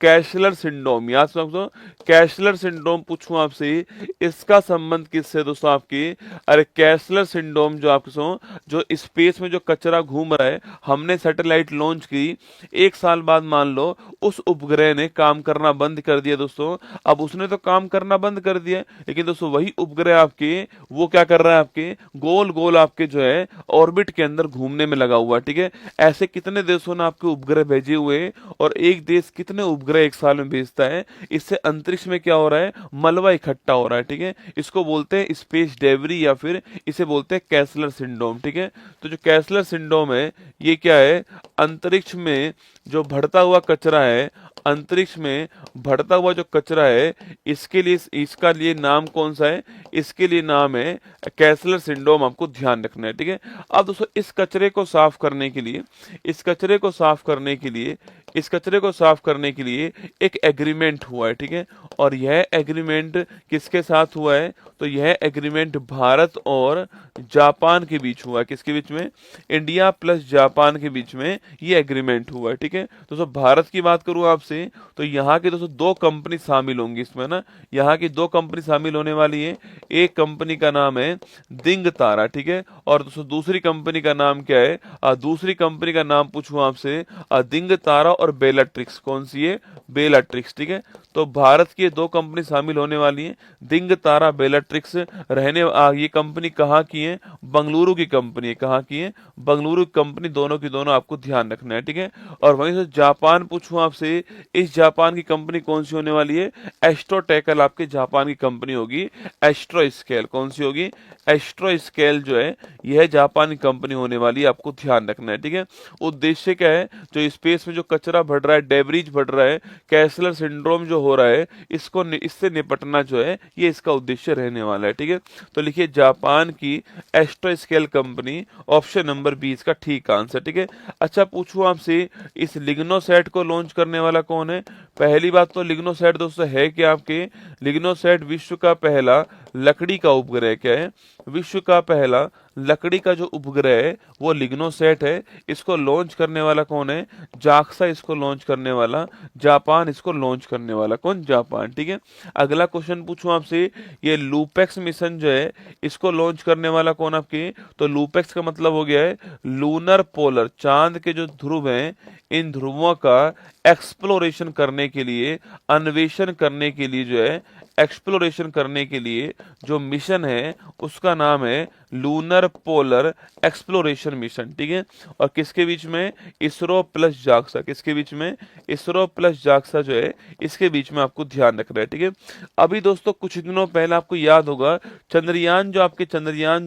कैशलर सिंड्रोम, याद समझो, कैशलर सिंड्रोम पूछूं आपसे, इसका संबंध किससे दोस्तों आपकी? अरे कैशलर सिंड्रोम जो आपके जो स्पेस में जो कचरा घूम रहा है, हमने सैटेलाइट लॉन्च की, 1 साल बाद मान लो उस उपग्रह ने काम करना बंद कर दिया दोस्तों। अब उसने तो काम करना बंद कर दिया, लेकिन दोस्तों वही उपग्रह आपके वो क्या कर रहा है, आपके गोल गोल आपके जो है ऑर्बिट के अंदर घूमने में लगा हुआ, ठीक है। ऐसे कितने देशों ने आपके उपग्रह भेजे हुए, और एक देश कितने उपग्रह 1 साल में भेजता है? इससे अंतरिक्ष में क्या हो रहा है, मलबा इकट्ठा हो रहा है, ठीक है। इसको बोलते हैं स्पेस डेब्री, या फिर इसे बोलते हैं कैसलर सिंड्रोम, ठीक है। तो जो कैसलर सिंड्रोम है ये क्या है, अंतरिक्ष में जो बढ़ता हुआ कचरा है, अंतरिक्ष में बढ़ता हुआ जो कचरा है, इसके लिए इसका लिए नाम कौन सा है? इसके लिए नाम है कैसलर सिंड्रोम, आपको ध्यान रखना है, ठीक है। अब दोस्तों इस कचरे को साफ करने के लिए, इस कचरे को साफ करने के लिए, इस कचरे को साफ करने के लिए एक एग्रीमेंट हुआ है, ठीक है। और यह एग्रीमेंट किसके साथ हुआ है? तो यह एग्रीमेंट भारत और जापान के बीच हुआ है। किसके बीच में? इंडिया प्लस जापान के बीच में ये एग्रीमेंट हुआ है, ठीक है। दोस्तों भारत की बात करूं आपसे, तो यहाँ की दोस्तों 2 कंपनी शामिल होंगी इसमें ना, यहाँ की 2 कंपनी शामिल होने वाली है। एक कंपनी का नाम है दिंग तारा, ठीक है। और दोस्तों दूसरी कंपनी का नाम क्या है? दूसरी कंपनी का नाम पूछूं आपसे, दिंग तारा और बेलाट्रिक्स। कौन सी है? बेलाट्रिक्स, ठीक है। तो भारत की 2 कंपनी शामिल होने वाली है, दिंग तारा, बेलाट्रिक्स। ये कंपनी कहाँ की है? बंगलुरु की कंपनी है। कहाँ की है? बंगलुरु की कंपनी, दोनों की दोनों आपको ध्यान रखना है, ठीक है। और वहीं से जापान पूछूं आपसे, इस जापान की कंपनी कौन सी होने वाली है? एस्ट्रोटेकल आपके जापान की कंपनी होगी। एस्ट्रो स्केल कौन सी होगी? एस्ट्रो स्केल जो है यह जापान की कंपनी होने वाली है, आपको ध्यान रखना है, ठीक है। उद्देश्य क्या है? जो स्पेस में जो कचरा बढ़ रहा है, डेब्रीज बढ़ रहा है, कैसलर सिंड्रोम जो हो रहा है, इससे निपटना जो है ये इसका उद्देश्य रहने वाला है, ठीक है। तो लिखिए जापान की astro scale company, option number B इसका ठीक आंसर, ठीक है। अच्छा पूछूं आपसे, इस लिग्नोसैट को लॉन्च करने वाला कौन है? पहली बात तो लिग्नोसैट दोस्तों है कि आपके, लिग्नोसैट विश्व का पहला लकड़ी का उपग्रह क्या है? विश्व का पहला लकड़ी का जो उपग्रह है वो लिग्नोसैट है। इसको लॉन्च करने वाला कौन है? जाक्सा इसको लॉन्च करने वाला, जापान इसको लॉन्च करने वाला, कौन? जापान, ठीक है। अगला क्वेश्चन पूछूं आपसे, ये लूपेक्स मिशन जो है इसको लॉन्च करने वाला कौन आपके? तो लूपेक्स का मतलब हो गया है लूनर पोलर, चांद के जो ध्रुव हैं इन ध्रुवों का एक्सप्लोरेशन करने के लिए, अन्वेषण करने के लिए जो है, एक्सप्लोरेशन करने के लिए जो मिशन है उसका नाम है लूनर पोलर एक्सप्लोरेशन मिशन, ठीक है। और किसके बीच में? ISRO plus JAXA. किसके बीच में? इसरो प्लस जाक्सा जो है इसके बीच में आपको ध्यान रखना है, ठीक है। अभी दोस्तों कुछ दिनों पहले आपको याद होगा चंद्रयान जो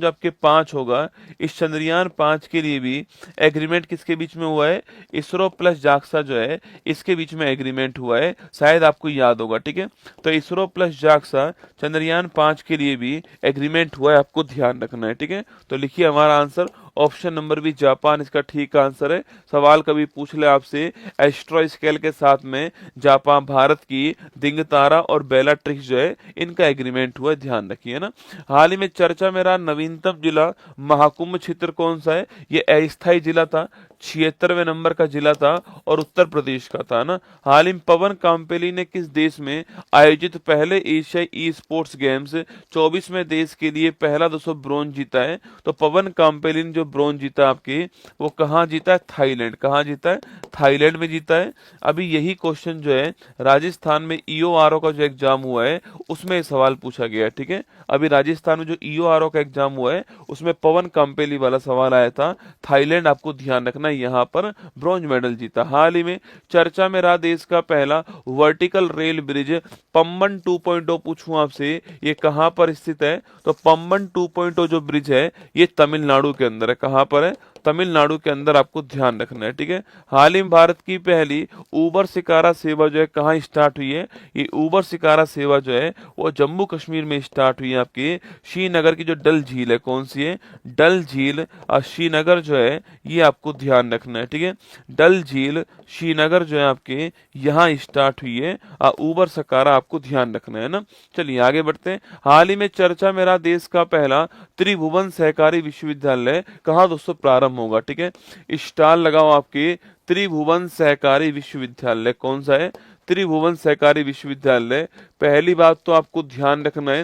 आपके 5 होगा, इस चंद्रयान 5 के लिए भी एग्रीमेंट किसके बीच में हुआ है? इसरो प्लस जाक्सा जो है इसके बीच में एग्रीमेंट हुआ है, शायद आपको याद होगा, ठीक है। तो इसरो प्लस जाक्सा चंद्रयान 5 के लिए भी एग्रीमेंट हुआ है, आपको ध्यान रखना है, ठीक है। तो लिखिए हमारा answer option number B Japan इसका ठीक आंसर है। सवाल कभी पूछ ले आपसे, एस्ट्रो स्केल के साथ में जापान, भारत की दिंग तारा और बेलाट्रिक्स जो है इनका एग्रीमेंट हुआ है, ध्यान रखिए ना। हाल ही में चर्चा में रहा नवीनतम जिला महाकुंभ क्षेत्र कौन सा है? ये अस्थायी जिला था, 76वें नंबर का जिला था और उत्तर प्रदेश का था ना। हाल ही में पवन काम्पेली ने किस देश में आयोजित पहले एशियाई ई स्पोर्ट्स गेम्स 24वें देश के लिए पहला 200 ब्रोंज जीता है? तो पवन काम्पेली ने जो ब्रोंज जीता आपके, वो कहाँ जीता है? थाईलैंड। कहाँ जीता है? थाईलैंड में जीता है। अभी यही क्वेश्चन जो है राजस्थान में ईओआरओ का जो एग्जाम हुआ है उसमें सवाल पूछा गया है, ठीक है। अभी राजस्थान में जो ईओआरओ का एग्जाम हुआ है उसमें पवन काम्पेली वाला सवाल आया था, थाईलैंड आपको ध्यान रखना, यहाँ पर ब्रॉन्ज मेडल जीता। हाल ही में चर्चा में रहा देश का पहला वर्टिकल रेल ब्रिज पम्बन 2.0 पूछूं आपसे, ये कहां पर स्थित है? तो पम्बन 2.0 जो ब्रिज है ये तमिलनाडु के अंदर है। कहां पर है? तमिलनाडु के अंदर, आपको ध्यान रखना है, ठीक है। हाल ही में भारत की पहली उबर शिकारा सेवा जो है कहाँ स्टार्ट हुई है? ये उबर शिकारा सेवा जो है वो जम्मू कश्मीर में स्टार्ट हुई है, आपकी श्रीनगर की जो डल झील है, कौन सी है? डल झील श्रीनगर जो है ये आपको ध्यान रखना है, ठीक है। डल झील श्रीनगर जो है आपके यहाँ स्टार्ट हुई है, उबर शिकारा आपको ध्यान रखना है ना। चलिए आगे बढ़ते हैं। हाल ही में चर्चा में रहा देश का पहला त्रिभुवन सहकारी विश्वविद्यालय कहाँ दोस्तों प्रारंभ होगा? ठीक है, स्टॉल लगाओ आपके त्रिभुवन सहकारी विश्वविद्यालय कौन सा है? त्रिभुवन सहकारी विश्वविद्यालय। पहली बात तो आपको ध्यान रखना है,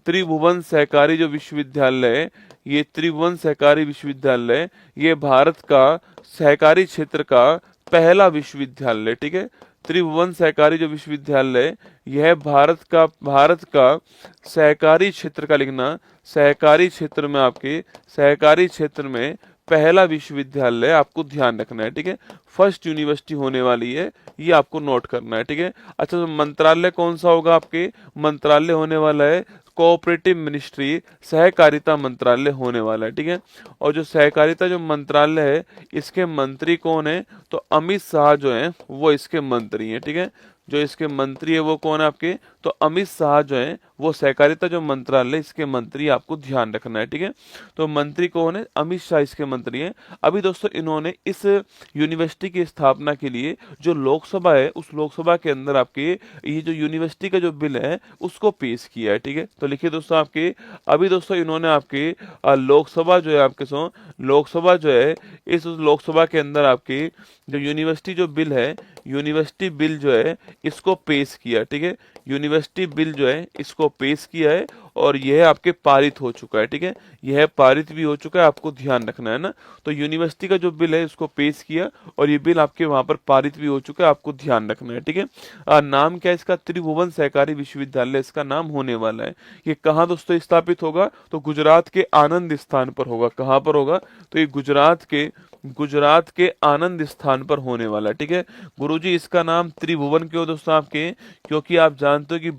त्रिभुवन सहकारी जो विश्वविद्यालय है, ये त्रिभुवन सहकारी विश्वविद्यालय ये भारत का सहकारी क्षेत्र का पहला विश्वविद्यालय, ठीक है। त्रिभुवन सहकारी जो विश्वविद्यालय यह भारत का सहकारी क्षेत्र का लिखना, सहकारी क्षेत्र में आपके सहकारी क्षेत्र में पहला विश्वविद्यालय आपको ध्यान रखना है, ठीक है। फर्स्ट यूनिवर्सिटी होने वाली है, ये आपको नोट करना है, ठीक है। अच्छा, तो मंत्रालय कौन सा होगा आपके? मंत्रालय होने वाला है कोऑपरेटिव मिनिस्ट्री, सहकारिता मंत्रालय होने वाला है, ठीक है। और जो सहकारिता जो मंत्रालय है इसके मंत्री कौन है? तो अमित शाह जो है वो इसके मंत्री हैं, ठीक है। जो इसके मंत्री है वो कौन है आपके? तो अमित शाह जो है वो सहकारिता जो मंत्रालय इसके मंत्री, आपको ध्यान रखना है, ठीक है। तो मंत्री कौन है? अमित शाह इसके मंत्री हैं। अभी दोस्तों इन्होंने इस यूनिवर्सिटी की स्थापना के लिए जो लोकसभा है उस लोकसभा के अंदर आपके ये जो यूनिवर्सिटी का जो बिल है उसको पेश किया है, ठीक है। तो लिखिए दोस्तों आपके, अभी दोस्तों इन्होंने आपके लोकसभा जो है आपके लोकसभा जो है इस लोकसभा के अंदर आपके जो यूनिवर्सिटी जो बिल है, यूनिवर्सिटी बिल जो है इसको पेश किया, ठीक है। यूनिवर्सिटी बिल जो है इसको पेश किया है और यह आपके पारित हो चुका है, ठीक है। यह पारित भी हो चुका है, आपको ध्यान रखना है ना। तो यूनिवर्सिटी का जो बिल है इसको पेश किया और ये बिल आपके वहां पर पारित भी हो चुका है, आपको ध्यान रखना है, ठीक है। नाम क्या है इसका? त्रिभुवन सहकारी विश्वविद्यालय इसका नाम होने वाला है। ये कहाँ दोस्तों स्थापित होगा? तो गुजरात के आनंद स्थान पर होगा। कहाँ पर होगा? तो ये गुजरात के आनंद स्थान पर होने वाला है, ठीक है। गुरुजी इसका नाम त्रिभुवन क्यों दोस्तों आपके? क्योंकि आप जानते हो कि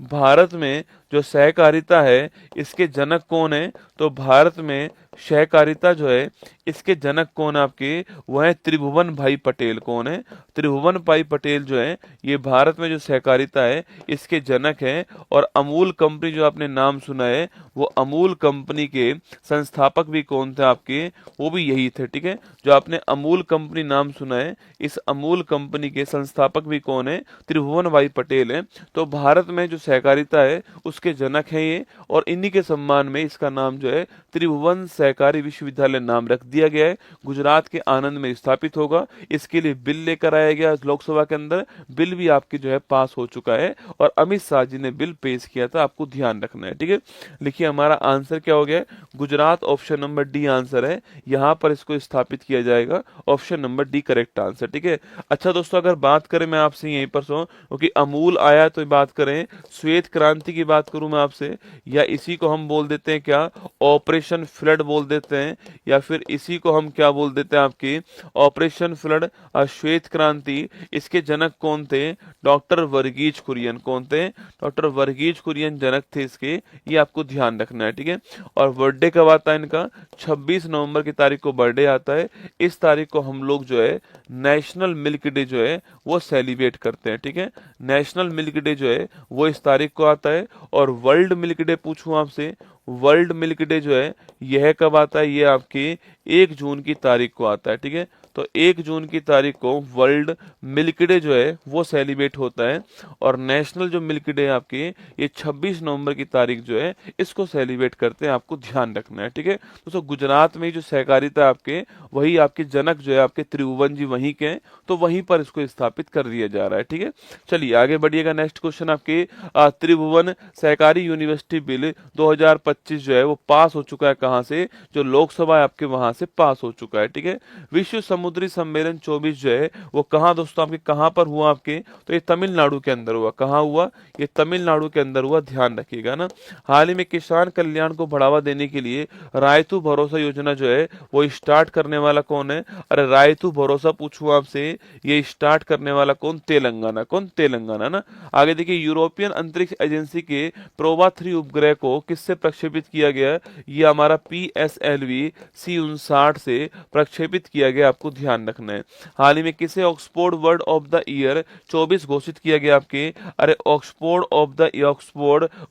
भारत में जो सहकारिता है इसके जनक कौन है? तो भारत में सहकारिता जो है इसके जनक कौन है आपके? वह है त्रिभुवन भाई पटेल। कौन है? त्रिभुवन भाई पटेल जो है ये भारत में जो सहकारिता है इसके जनक हैं। और अमूल कंपनी जो आपने नाम सुना है वो अमूल कंपनी के संस्थापक भी कौन थे आपके? वो भी यही थे, ठीक है। जो आपने अमूल कंपनी नाम सुना है इस अमूल कंपनी के संस्थापक भी कौन है? त्रिभुवन भाई पटेल है। तो भारत में जो सहकारिता है उसके जनक हैं ये, और इन्हीं के सम्मान में इसका नाम जो है त्रिभुवन सहकारी विश्वविद्यालय नाम रख दिया गया है। गुजरात के आनंद में स्थापित होगा। इसके लिए बिल लेकर आया गया लोकसभा के अंदर, बिल भी आपकी जो है पास हो चुका है और अमित शाह जी ने बिल पेश किया था, आपको ध्यान रखना है, ठीक है। लिखिए हमारा आंसर क्या हो गया? Gujarat, option number D answer है। यहाँ पर इसको स्थापित किया जाएगा, option number D correct answer, ठीक है। अच्छा दोस्तों, अगर बात करें मैं आपसे यहीं पर क्योंकि अमूल आया तो बात करें, श्वेत क्रांति की बात करूं मैं आपसे, या इसी को हम बोल देते हैं क्या? ऑपरेशन फ्लड बोल देते हैं, या फिर इसी को हम क्या बोल देते हैं आपकी? ऑपरेशन फ्लड, श्वेत क्रांति। इसके जनक कौन थे? डॉक्टर वर्गीज कुरियन। कौन थे? डॉक्टर वर्गीज कुरियन जनक थे इसके, ये आपको ध्यान रखना है, ठीक है। और बर्थडे कब आता है इनका? 26 नवंबर की तारीख को बर्थडे आता है। इस तारीख को हम लोग जो है नेशनल मिल्क डे जो है वो सेलिब्रेट करते हैं, ठीक है। नेशनल मिल्क डे जो है वो इस तारीख को आता है। और वर्ल्ड मिल्क डे पूछूं आपसे, वर्ल्ड मिल्क डे जो है यह कब आता है? ये आपकी 1 जून की तारीख को आता है, ठीक है। तो 1 जून की तारीख को वर्ल्ड मिल्क डे जो है वो सेलिब्रेट होता है। और नेशनल जो मिल्क डे है आपकी ये 26 नवंबर की तारीख जो है इसको सेलिब्रेट करते हैं, आपको ध्यान रखना है, ठीक है। तो गुजरात में जो सहकारिता आपके, वही आपके जनक जो है आपके त्रिभुवन जी वहीं के हैं, तो वहीं पर इसको स्थापित कर दिया जा रहा है, ठीक है। चलिए आगे बढ़िएगा। नेक्स्ट क्वेश्चन आपके, त्रिभुवन सहकारी यूनिवर्सिटी बिल 2025 जो है वो पास हो चुका है। कहां से? जो लोकसभा है आपके वहां से पास हो चुका है, ठीक है। विश्व समुद्री सम्मेलन 24 जो है वो कहां दोस्तों आपके, कहां पर हुआ आपके? तो ये तमिलनाडु के अंदर हुआ। कहां हुआ? ये तमिलनाडु के अंदर हुआ, ध्यान रखिएगा ना। हाल ही में किसान कल्याण को बढ़ावा देने के लिए रायतू भरोसा योजना जो है वो स्टार्ट करने वाला कौन है? अरे रायतू भरोसा पूछूं आपसे, ये स्टार्ट करने वाला कौन? तेलंगाना। कौन? तेलंगाना ना। आगे देखिए, यूरोपियन अंतरिक्ष एजेंसी के प्रोवा 3 उपग्रह को किससे प्रक्षेपित किया गया? ये हमारा PSLV C59 से प्रक्षेपित किया गया, आपको ध्यान रखना है। हाल ही में किसे Oxford word of the year 24 घोषित किया गया आपके? अरे Oxford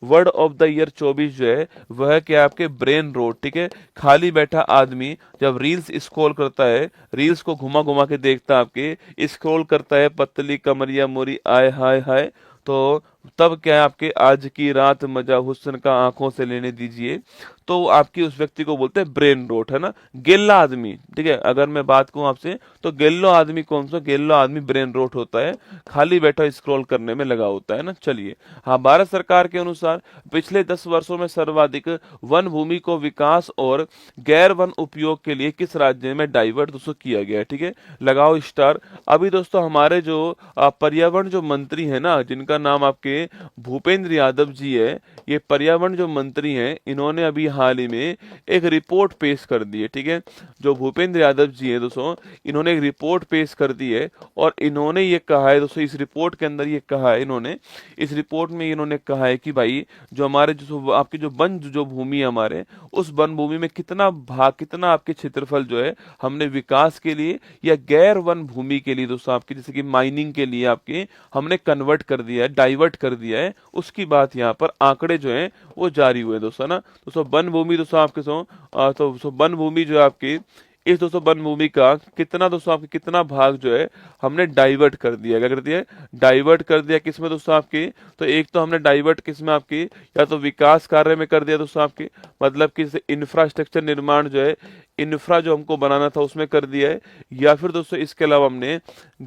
word of the year 24 जो है वह क्या आपके? ब्रेन रोट, ठीक है। खाली बैठा आदमी जब रील्स स्क्रॉल करता है, रील्स को घुमा घुमा के देखता है आपके, स्क्रॉल करता है, पतली कमरिया मोरी आय हाय हाय, तो तब क्या है आपके आज की रात मजा हुस्न का आंखों से लेने दीजिए, तो आपकी उस व्यक्ति को बोलते हैं ब्रेन रोट, है ना, गेल्ला आदमी। ठीक है, अगर मैं बात कहूं आपसे तो गेल्लो आदमी कौन सा, गेल्लो आदमी ब्रेन रोट होता है, खाली बैठा स्क्रॉल करने में लगा होता है ना। चलिए, हाँ, भारत सरकार के अनुसार पिछले 10 वर्षों में सर्वाधिक वन भूमि को विकास और गैर वन उपयोग के लिए किस राज्य में डाइवर्ट दोस्तों किया गया है। ठीक है, लगाओ स्टार। अभी दोस्तों हमारे जो पर्यावरण जो मंत्री है ना, जिनका नाम आपके भूपेंद्र यादव जी है, ये पर्यावरण जो मंत्री हैं, इन्होंने अभी हाल ही में एक रिपोर्ट पेश कर दी है। ठीक है, जो भूपेंद्र यादव जी है दोस्तों, इन्होंने एक रिपोर्ट पेश कर दी है और इन्होंने ये कहा है दोस्तों, इस रिपोर्ट के अंदर ये कहा है इन्होंने, इस रिपोर्ट में इन्होंने कहा है कि भाई जो हमारे जो आपकी जो वन जो भूमि है हमारे, उस वन भूमि में कितना भाग, कितना आपके क्षेत्रफल जो है हमने विकास के लिए या गैर वन भूमि के लिए दोस्तों आपकी, जैसे कि माइनिंग के लिए आपके हमने कन्वर्ट कर दिया है, डाइवर्ट कर दिया है, उसकी बात यहाँ पर आंकड़े जो है वो जारी हुए दोस्तों ना। दोस्तों वन भूमि दोस्तों आपके तो वन भूमि जो है आपकी, इस दोस्तों वन भूमि का कितना दोस्तों आपके कितना भाग जो है हमने डाइवर्ट कर दिया, क्या कर दिया, डाइवर्ट कर दिया किसमें दोस्तों आपकी, तो एक तो हमने डाइवर्ट किसमें आपकी, या तो विकास कार्य में कर दिया दोस्तों आपकी, मतलब कि इंफ्रास्ट्रक्चर निर्माण जो है, इंफ्रा जो हमको बनाना था उसमें कर दिया है, या फिर दोस्तों इसके अलावा हमने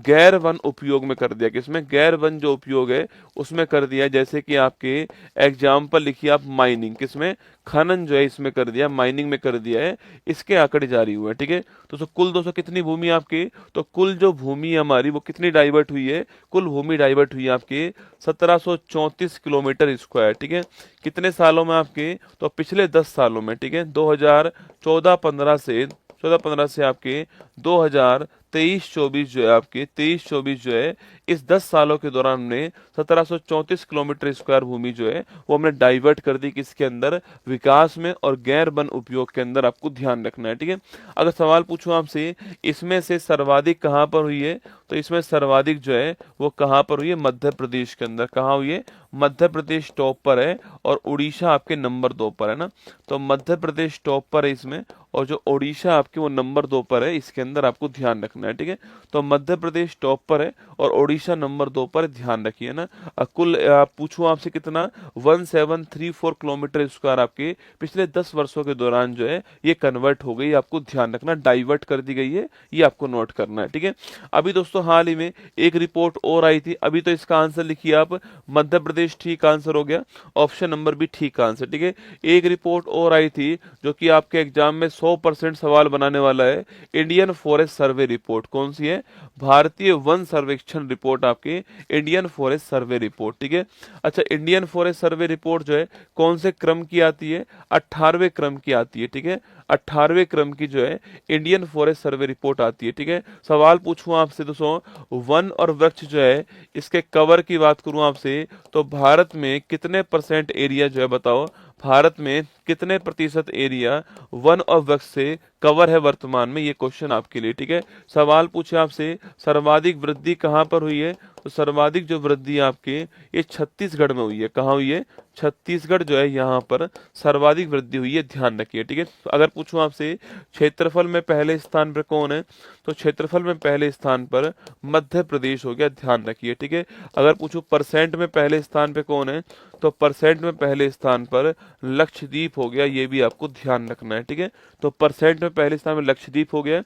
गैर वन उपयोग में कर दिया, किसमें, गैर वन जो उपयोग है उसमें कर दिया। जैसे कि आपके एग्जाम्पल लिखिए आप, माइनिंग, किसमें, खनन जो है इसमें कर दिया, माइनिंग में कर दिया है, इसके आंकड़े जारी हुए हैं। ठीक है, तो कुल दोस्तों कितनी भूमि आपकी, तो कुल जो भूमि हमारी वो कितनी डाइवर्ट हुई है, कुल भूमि डाइवर्ट हुई है आपकी 1734 किलोमीटर स्क्वायर। ठीक है, कितने सालों में आपके, तो पिछले 10 सालों में। ठीक है, 2014-15 से 14-15 से आपके 2023-24 जो है आपके 23-24 जो है, इस 10 सालों के दौरान हमने 1734 किलोमीटर स्क्वायर भूमि जो है वो हमने डाइवर्ट कर दी, किसके अंदर, विकास में और गैर वन उपयोग के अंदर, आपको ध्यान रखना है। ठीक है, अगर सवाल पूछूं आपसे इसमें से सर्वाधिक कहां पर हुई है, तो इसमें सर्वाधिक जो है वो कहां पर हुई है, मध्य प्रदेश के अंदर। कहां हुई है, मध्य प्रदेश टॉप पर है और उड़ीसा आपके नंबर 2 पर है ना, तो मध्य प्रदेश टॉप पर है इसमें, और जो ओडिशा आपके वो नंबर 2 पर है, इसके अंदर आपको ध्यान रखना है। ठीक है, तो मध्य प्रदेश टॉप पर है और ओडिशा नंबर 2 पर, ध्यान रखिए ना। कुल पूछूं आपसे कितना, 1734 किलोमीटर स्क्वायर आपके पिछले 10 वर्षों के दौरान जो है ये कन्वर्ट हो गई, आपको ध्यान रखना, डाइवर्ट कर दी गई है, ये आपको नोट करना है। ठीक है, अभी दोस्तों हाल ही में एक रिपोर्ट और आई थी, अभी तो इसका आंसर लिखिए आप, मध्य प्रदेश ठीक आंसर हो गया, ऑप्शन नंबर भी ठीक आंसर। ठीक है, एक रिपोर्ट और आई थी जो कि आपके एग्जाम में 100% सवाल बनाने वाला है, इंडियन फॉरेस्ट सर्वे रिपोर्ट। कौन सी है, भारतीय वन सर्वेक्षण रिपोर्ट, आपकी इंडियन फॉरेस्ट सर्वे रिपोर्ट। ठीक है, अच्छा, इंडियन फॉरेस्ट सर्वे रिपोर्ट जो है कौन से क्रम की आती है, 18वें क्रम की आती है। ठीक है, 18वें क्रम की जो है इंडियन फॉरेस्ट सर्वे रिपोर्ट आती है। ठीक है, सवाल पूछूं आपसे दोस्तों, वन और वृक्ष जो है इसके कवर की बात करूं आपसे, तो भारत में कितने % एरिया जो है, बताओ, भारत में कितने प्रतिशत एरिया वन और वृक्ष से कवर है वर्तमान में, ये क्वेश्चन आपके लिए। ठीक है, सवाल पूछे आपसे सर्वाधिक वृद्धि कहां पर हुई है, तो सर्वाधिक जो वृद्धि आपके ये छत्तीसगढ़ में हुई है। कहां हुई है, छत्तीसगढ़ जो है यहाँ पर सर्वाधिक वृद्धि हुई है, ध्यान रखिए। ठीक है, अगर पूछूं आपसे क्षेत्रफल में पहले स्थान पर कौन है, तो क्षेत्रफल में पहले स्थान पर मध्य प्रदेश हो गया, ध्यान रखिए। ठीक है, अगर पूछूं परसेंट में पहले स्थान पे कौन है, तो परसेंट में पहले स्थान पर लक्षद्वीप हो गया, ये भी आपको ध्यान रखना है। ठीक है, तो परसेंट में पहले स्थान में लक्षद्वीप हो गया,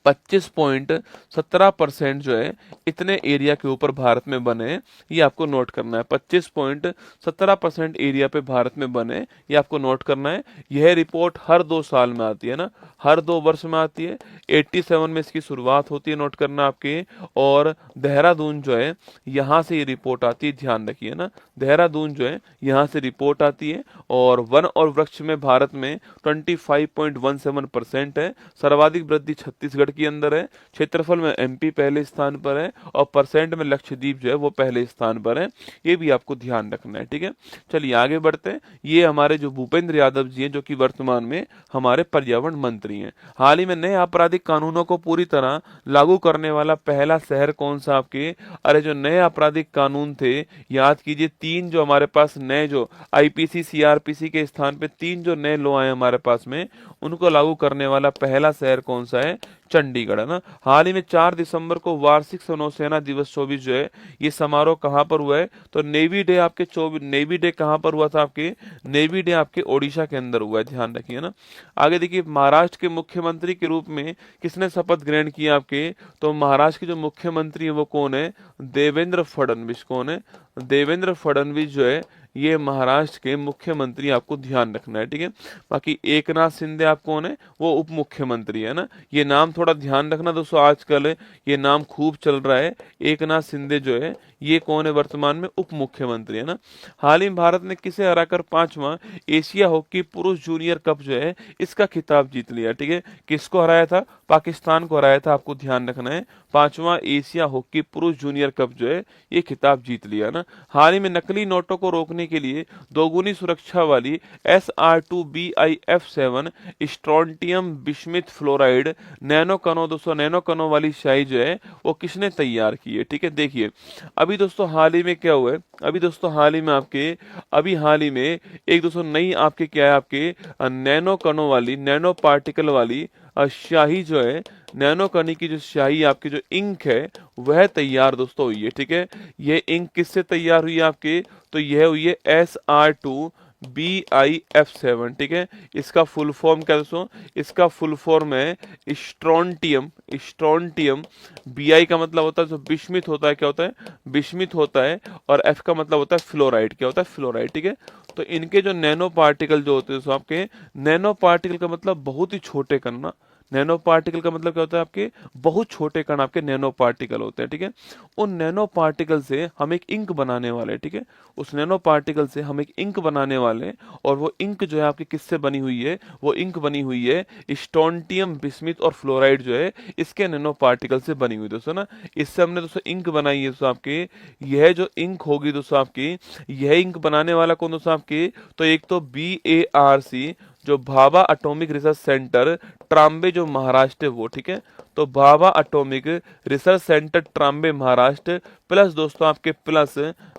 25.17% जो है इतने एरिया के ऊपर भारत में बने, ये आपको नोट करना है। 25.17% एरिया पे भारत में बने, ये आपको नोट करना है। यह रिपोर्ट हर 2 साल में आती है ना, हर 2 वर्ष में आती है। 87 में इसकी शुरुआत होती है, नोट करना आपके, और देहरादून जो है यहाँ से ये रिपोर्ट आती है, ध्यान रखिए ना, देहरादून जो है यहाँ से रिपोर्ट आती है। और वन और वृक्ष में भारत में 25.17% है, सर्वाधिक वृद्धि छत्तीसगढ़ के अंदर है, क्षेत्रफल में एमपी पहले स्थान पर है, और परसेंट में लक्षद्वीप जो है वो पहले स्थान पर है, ये भी आपको ध्यान रखना है। ठीक है, चलिए आगे बढ़ते हैं। ये हमारे जो भूपेंद्र यादव जी हैं, जो कि वर्तमान में हमारे पर्यावरण मंत्री हैं। हाल ही में नए आपराधिक कानूनों को पूरी तरह लागू करने वाला पहला शहर कौन सा आपके, अरे जो नए आपराधिक कानून थे, याद कीजिए 3 जो हमारे पास नए, जो आईपीसी सीआरपीसी के स्थान पे 3 जो नए लॉ आए हमारे पास में, उनको लागू करने वाला पहला शहर कौन सा है, चंडीगढ़, है ना। हाल ही में 4 दिसंबर को वार्षिक नौसेना दिवस 24 जो है ये समारोह कहाँ पर हुआ है, तो नेवी डे आपके 24 नेवी डे कहाँ पर हुआ था आपके, नेवी डे आपके ओडिशा के अंदर हुआ है, ध्यान रखिए ना। आगे देखिए महाराष्ट्र के मुख्यमंत्री के रूप में किसने शपथ ग्रहण किया आपके, तो महाराष्ट्र के जो मुख्यमंत्री है वो कौन है, देवेंद्र फडणवीस। कौन है, देवेंद्र फडणवीस जो है ये महाराष्ट्र के मुख्यमंत्री, आपको ध्यान रखना है, ठीक है। बाकी एकनाथ शिंदे आप कौन है, वो उप मुख्यमंत्री है ना। ये नाम थोड़ा ध्यान रखना दोस्तों, आजकल ये नाम खूब चल रहा है। एकनाथ शिंदे जो है ये कौन है, वर्तमान में उप मुख्यमंत्री, है ना। हाल ही में भारत ने किसे हराकर 5वां एशिया हॉकी पुरुष जूनियर कप जो है इसका खिताब जीत लिया, ठीक है। किसको हराया था, पाकिस्तान को हराया था, आपको ध्यान रखना है। 5वां एशिया हॉकी पुरुष जूनियर कप जो है ये खिताब जीत लिया ना। हाल ही में नकली नोटों को रोकने के लिए दोगुनी सुरक्षा वाली SR2BIF7 strontium bismuth fluoride nano कणों, दोस्तों नैनो कणों वाली स्याही जो है वो किसने तैयार की है, ठीक है। देखिए अभी दोस्तों हाल ही में क्या हुआ है, अभी दोस्तों हाल ही में आपके, अभी हाल ही में एक दोस्तों नई आपके क्या है आपके नैनो कणों वाली, नैनो पार्टिकल वाली स्याही जो है, नैनो कणी की जो स्याही आपकी जो इंक है वह तैयार दोस्तों हुई है, ठीक है। यह इंक किससे तैयार हुई है आपके, तो यह हुई है SR2BIF7, ठीक है। इसका फुल फॉर्म क्या दोस्तों, इसका फुल फॉर्म है स्ट्रोंटियम, स्ट्रोंटियम। BI का मतलब होता है जो बिस्मिथ होता है, क्या होता है, बिस्मिथ होता है, और F का मतलब होता है फ्लोराइड, क्या होता है, फ्लोराइड, ठीक है। तो इनके जो नैनो पार्टिकल जो होते हैं दोस्तों आपके, नैनो पार्टिकल का मतलब बहुत ही छोटे कण ना, नैनो पार्टिकल का मतलब क्या होता है आपके, बहुत छोटे कण आपके नैनो पार्टिकल होते हैं, ठीक है। उन नैनो पार्टिकल से हम एक इंक बनाने वाले हैं, ठीक है। उस नैनो पार्टिकल से हम एक इंक बनाने वाले हैं, और वो इंक जो है आपकी किससे बनी हुई है, वो इंक बनी हुई है स्ट्रोंटियम बिस्मिथ और फ्लोराइड जो है इसके नैनो पार्टिकल से बनी हुई दोस्तों ना। इससे हमने दोस्तों इंक बनाई है दोस्तों आपके। यह जो इंक होगी दोस्तों आपकी, यह इंक बनाने वाला कौन दोस्तों आपके, तो एक तो BARC जो Bhabha atomic research centre Trombay जो महाराष्ट्र है वो, ठीक है। तो Bhabha atomic research centre Trombay Maharashtra, plus दोस्तों आपके plus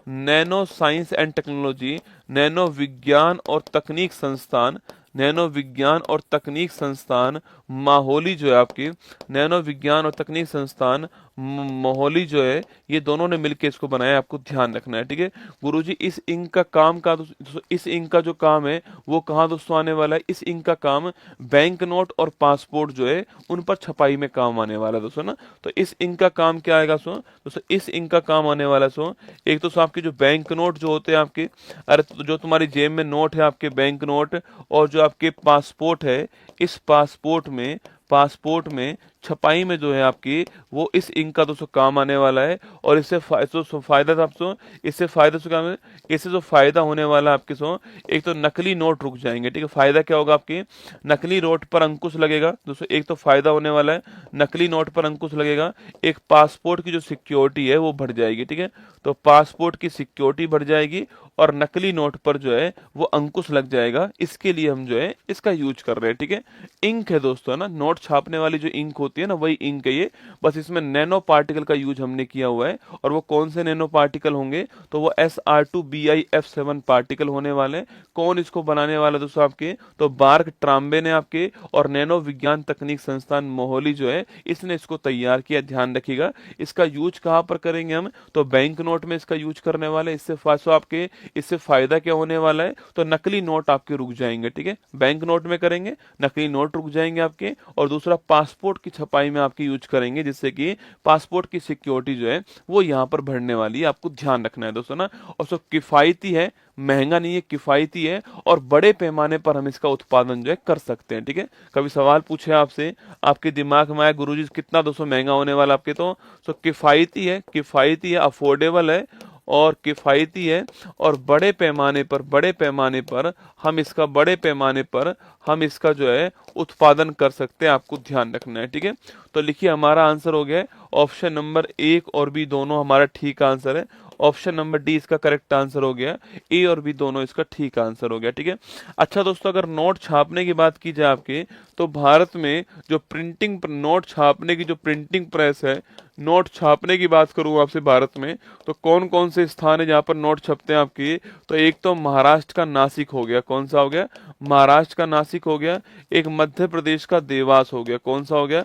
nano science and technology, nano विज्ञान और तकनीक संस्थान, नैनो विज्ञान और तकनीक संस्थान माहौली जो है आपकी, नैनो विज्ञान और तकनीक संस्थान मोहाली जो है ये दोनों ने मिलकर इसको बनाया, आपको ध्यान रखना है, ठीक है। गुरुजी इस इंक का काम का, इस इंक का जो काम है वो कहाँ दोस्तों आने वाला है, इस इंक का काम बैंक नोट और पासपोर्ट जो है उन पर छपाई में काम आने वाला है दोस्तों ना। तो इस इंक का काम क्या आएगा दोस्तों, इस इंक का काम आने वाला है एक तो आपके जो बैंक नोट जो होते हैं आपके, अरे तो जो तुम्हारी जेब में नोट है आपके बैंक नोट, और जो आपके पासपोर्ट है, इस पासपोर्ट में छपाई में जो है आपकी वो इस इंक का दोस्तों काम आने वाला है। और इससे फायदा था आपको, इससे फायदा से क्या, इससे जो फायदा होने वाला है आपके एक तो नकली नोट रुक जाएंगे, ठीक है। फायदा क्या होगा आपके, नकली नोट पर अंकुश लगेगा दोस्तों, एक तो फायदा होने वाला है, नकली नोट पर अंकुश लगेगा। एक पासपोर्ट की जो सिक्योरिटी है वो बढ़ जाएगी, ठीक है। तो पासपोर्ट की सिक्योरिटी बढ़ जाएगी और नकली नोट पर जो है वो अंकुश लग जाएगा। इसके लिए हम जो है इसका यूज कर रहे हैं, ठीक है। इंक है दोस्तों ना, नोट छापने वाली जो इंक होती है ना वही इंक है ये, बस इसमें नैनो पार्टिकल का यूज हमने किया हुआ है। और वो कौन से नैनो पार्टिकल होंगे, तो वो SR2BIF7 पार्टिकल होने वाले। कौन इसको बनाने वाला दोस्तों आपके, तो बार्क ट्राम्बे ने आपके, और नैनो विज्ञान तकनीक संस्थान मोहाली जो है इसने इसको तैयार किया। ध्यान रखिएगा इसका यूज कहाँ पर करेंगे हम, तो बैंक नोट में इसका यूज करने वाले। इससे फायदा क्या होने वाला है, तो नकली नोट आपके रुक जाएंगे, ठीक है। बैंक नोट में करेंगे, नकली नोट रुक जाएंगे आपके। और दूसरा पासपोर्ट की छपाई में आपकी यूज करेंगे, जिससे कि पासपोर्ट की सिक्योरिटी जो है वो यहाँ पर बढ़ने वाली है, आपको ध्यान रखना है दोस्तों ना। और सब किफायती है, महंगा नहीं है, किफायती है, और बड़े पैमाने पर हम इसका उत्पादन जो है कर सकते हैं, ठीक है। कभी सवाल पूछे आपसे, आपके दिमाग में आया गुरुजी कितना दोस्तों महंगा होने वाला आपके, तो किफायती है, किफायती है, अफोर्डेबल है और किफायती है, और बड़े पैमाने पर हम इसका जो है उत्पादन कर सकते हैं, आपको ध्यान रखना है, ठीक है। तो लिखिए हमारा आंसर हो गया ऑप्शन नंबर 1 और बी दोनों हमारा ठीक आंसर है। ऑप्शन नंबर डी इसका करेक्ट आंसर हो गया, ए और बी दोनों इसका ठीक आंसर हो गया, ठीक है। अच्छा दोस्तों अगर नोट छापने की बात की जाए आपके, तो भारत में जो नोट छापने की जो प्रिंटिंग प्रेस है, नोट छापने की बात करूं आपसे भारत में, तो कौन कौन से स्थान है जहां पर नोट छपते हैं आपके? तो एक तो महाराष्ट्र का नासिक हो गया, कौन सा हो गया? महाराष्ट्र का नासिक हो गया। एक मध्य प्रदेश का देवास हो गया, कौन सा हो गया?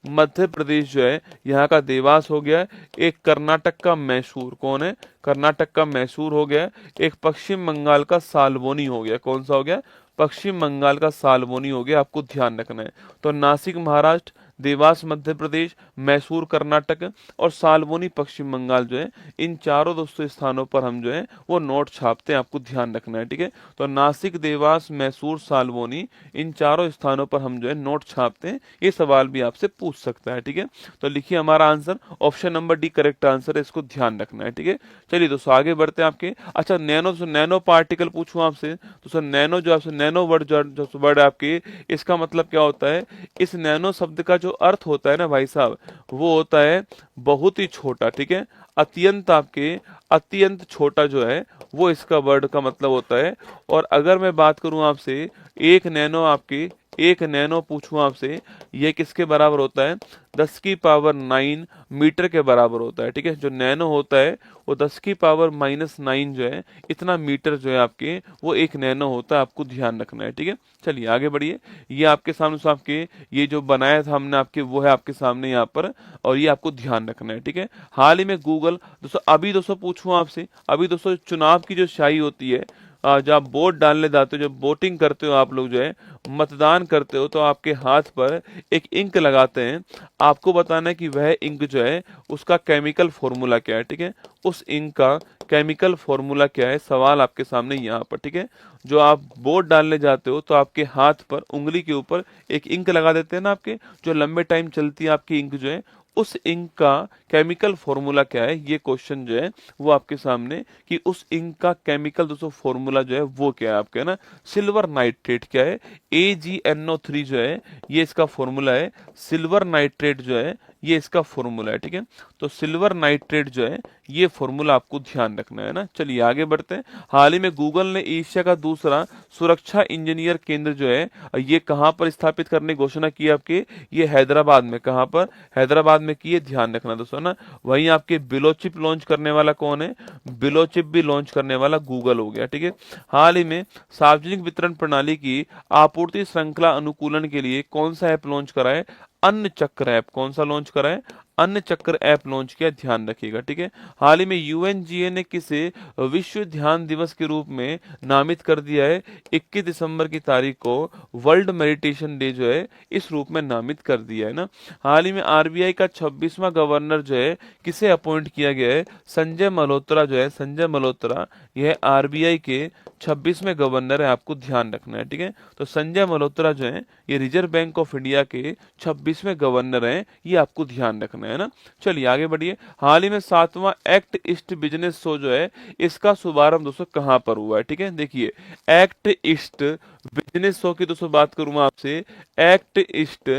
मध्य प्रदेश जो है यहाँ का देवास हो गया। एक कर्नाटक का मैसूर, कौन है? कर्नाटक का मैसूर हो गया। एक पश्चिम बंगाल का सालबोनी हो गया, कौन सा हो गया? पश्चिम बंगाल का सालबोनी हो गया, आपको ध्यान रखना है। तो नासिक महाराष्ट्र, देवास मध्य प्रदेश, मैसूर कर्नाटक और सालबोनी पश्चिम बंगाल जो है, इन चारों दोस्तों स्थानों पर हम जो है वो नोट छापते हैं, आपको ध्यान रखना है, ठीक है। तो नासिक, देवास, मैसूर, सालबोनी, इन चारों स्थानों पर हम जो है नोट छापते हैं। ये सवाल भी आपसे पूछ सकता है, ठीक है। तो लिखिए हमारा answer, option number D correct answer है, इसको ध्यान रखना है, ठीक है। चलिए दोस्तों आगे बढ़ते हैं आपके। अच्छा, नैनो पार्टिकल पूछूं आपसे, तो सर नैनो जो आपसे नैनो वर्ड जो वर्ड आपके, इसका मतलब क्या होता है? इस नैनो शब्द का जो अर्थ होता है ना भाई साहब, वो होता है बहुत ही छोटा, ठीक है। अत्यंत आपके, अत्यंत छोटा जो है वो इसका वर्ड का मतलब होता है। और अगर मैं बात करूं आपसे, एक नैनो आपके, एक नैनो पूछूं आपसे, ये किसके बराबर होता है? 10⁻⁹ मीटर के बराबर होता है, ठीक है। जो नैनो होता है वो 10⁻⁹ जो है, इतना मीटर जो है आपके, वो एक नैनो होता है, आपको ध्यान रखना है, ठीक है। चलिए आगे बढ़िए। ये आपके सामने से आपके, ये जो बनाया था हमने आपके, वो है आपके सामने यहाँ पर, और ये आपको ध्यान रखना है, ठीक है। हाल ही में गूगल दोस्तों, अभी दोस्तों पूछूं आपसे, अभी दोस्तों चुनाव की जो स्याही होती है, जब आप वोट डालने जाते हो, जब वोटिंग करते हो आप लोग जो है, मतदान करते हो, तो आपके हाथ पर एक इंक लगाते हैं। आपको बताना है कि वह इंक जो है उसका केमिकल फॉर्मूला क्या है, ठीक है। उस इंक का केमिकल फॉर्मूला क्या है, सवाल आपके सामने यहाँ पर, ठीक है। जो आप वोट डालने जाते हो तो आपके हाथ पर, उंगली के ऊपर एक इंक लगा देते हैं ना आपके, जो लंबे टाइम चलती है आपकी इंक जो है, उस इंक का केमिकल फॉर्मूला क्या है, ये क्वेश्चन जो है वो आपके सामने, कि उस इंक का केमिकल दोस्तों फॉर्मूला जो है वो क्या है आपके, ना। सिल्वर नाइट्रेट क्या है? AgNO3 जो है, ये इसका फॉर्मूला है। सिल्वर नाइट्रेट जो है, ये इसका फॉर्मूला है, ठीक है। तो सिल्वर नाइट्रेट जो है, ये फॉर्मूला आपको ध्यान रखना है ना। चलिए आगे बढ़ते हैं। हाल ही में गूगल ने एशिया का दूसरा सुरक्षा इंजीनियर केंद्र जो है, ये कहां पर स्थापित करने की घोषणा की आपके? ये हैदराबाद में। कहां पर? हैदराबाद में की है, ध्यान रखना दोस्तों ना। वहीं आपके बिलोचिप लॉन्च करने वाला कौन है? बिलोचिप भी लॉन्च करने वाला गूगल हो गया, ठीक है। हाल ही में सार्वजनिक वितरण प्रणाली की आपूर्ति श्रृंखला अनुकूलन के लिए कौन सा ऐप लॉन्च करा है? अन्न चक्र ऐप। कौन सा लॉन्च करा है? अन्न चक्र ऐप लॉन्च किया, ध्यान रखिएगा, ठीक है। हाल ही में यूएनजीए ने किसे विश्व ध्यान दिवस के रूप में नामित कर दिया है? 21 दिसंबर की तारीख को वर्ल्ड मेडिटेशन डे जो है, इस रूप में नामित कर दिया है ना। हाल ही में आरबीआई का 26वां गवर्नर जो है, किसे अपॉइंट किया गया है? संजय मल्होत्रा जो है, संजय मल्होत्रा, यह आरबीआई के 26वें गवर्नर है, आपको ध्यान रखना है, ठीक है। तो संजय मल्होत्रा जो है, ये रिजर्व बैंक ऑफ इंडिया के 26वें गवर्नर हैं, ये आपको ध्यान रखना है ना। चलिए आगे बढ़िए। हाल ही में 7वां एक्ट ईस्ट बिजनेस शो जो है, इसका शुभारंभ दोस्तों कहां पर हुआ है? ठीक है, देखिए एक्ट ईस्ट बिजनेस शो की दोस्तों बात करूंगा आपसे। एक्ट ईस्ट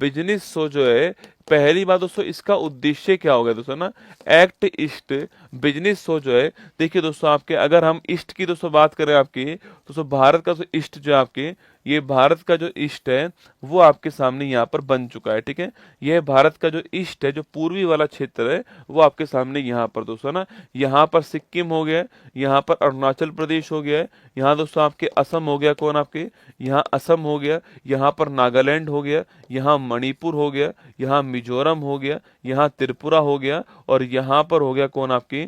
बिजनेस शो जो है, पहली बात दोस्तों इसका उद्देश्य क्या होगा दोस्तों ना। एक्ट ईस्ट बिजनेस शो जो है, देखिए दोस्तों आपके, अगर हम ईस्ट की दोस्तों बात करें आपकी, दोस्तों भारत का जो ईस्ट जो आपके, ये भारत का जो ईस्ट है वो आपके सामने यहाँ पर बन चुका है, ठीक है। यह भारत का जो ईस्ट है, जो पूर्वी वाला क्षेत्र है, वो आपके सामने यहाँ पर दोस्तों ना, यहाँ पर सिक्किम हो गया, यहाँ पर अरुणाचल प्रदेश हो गया, यहाँ दोस्तों आपके असम हो गया, कौन आपके, यहाँ असम हो गया, यहाँ पर नागालैंड हो गया, यहाँ मणिपुर हो गया, यहाँ मिजोरम हो गया, यहाँ त्रिपुरा हो गया, और यहाँ पर हो गया कौन आपके,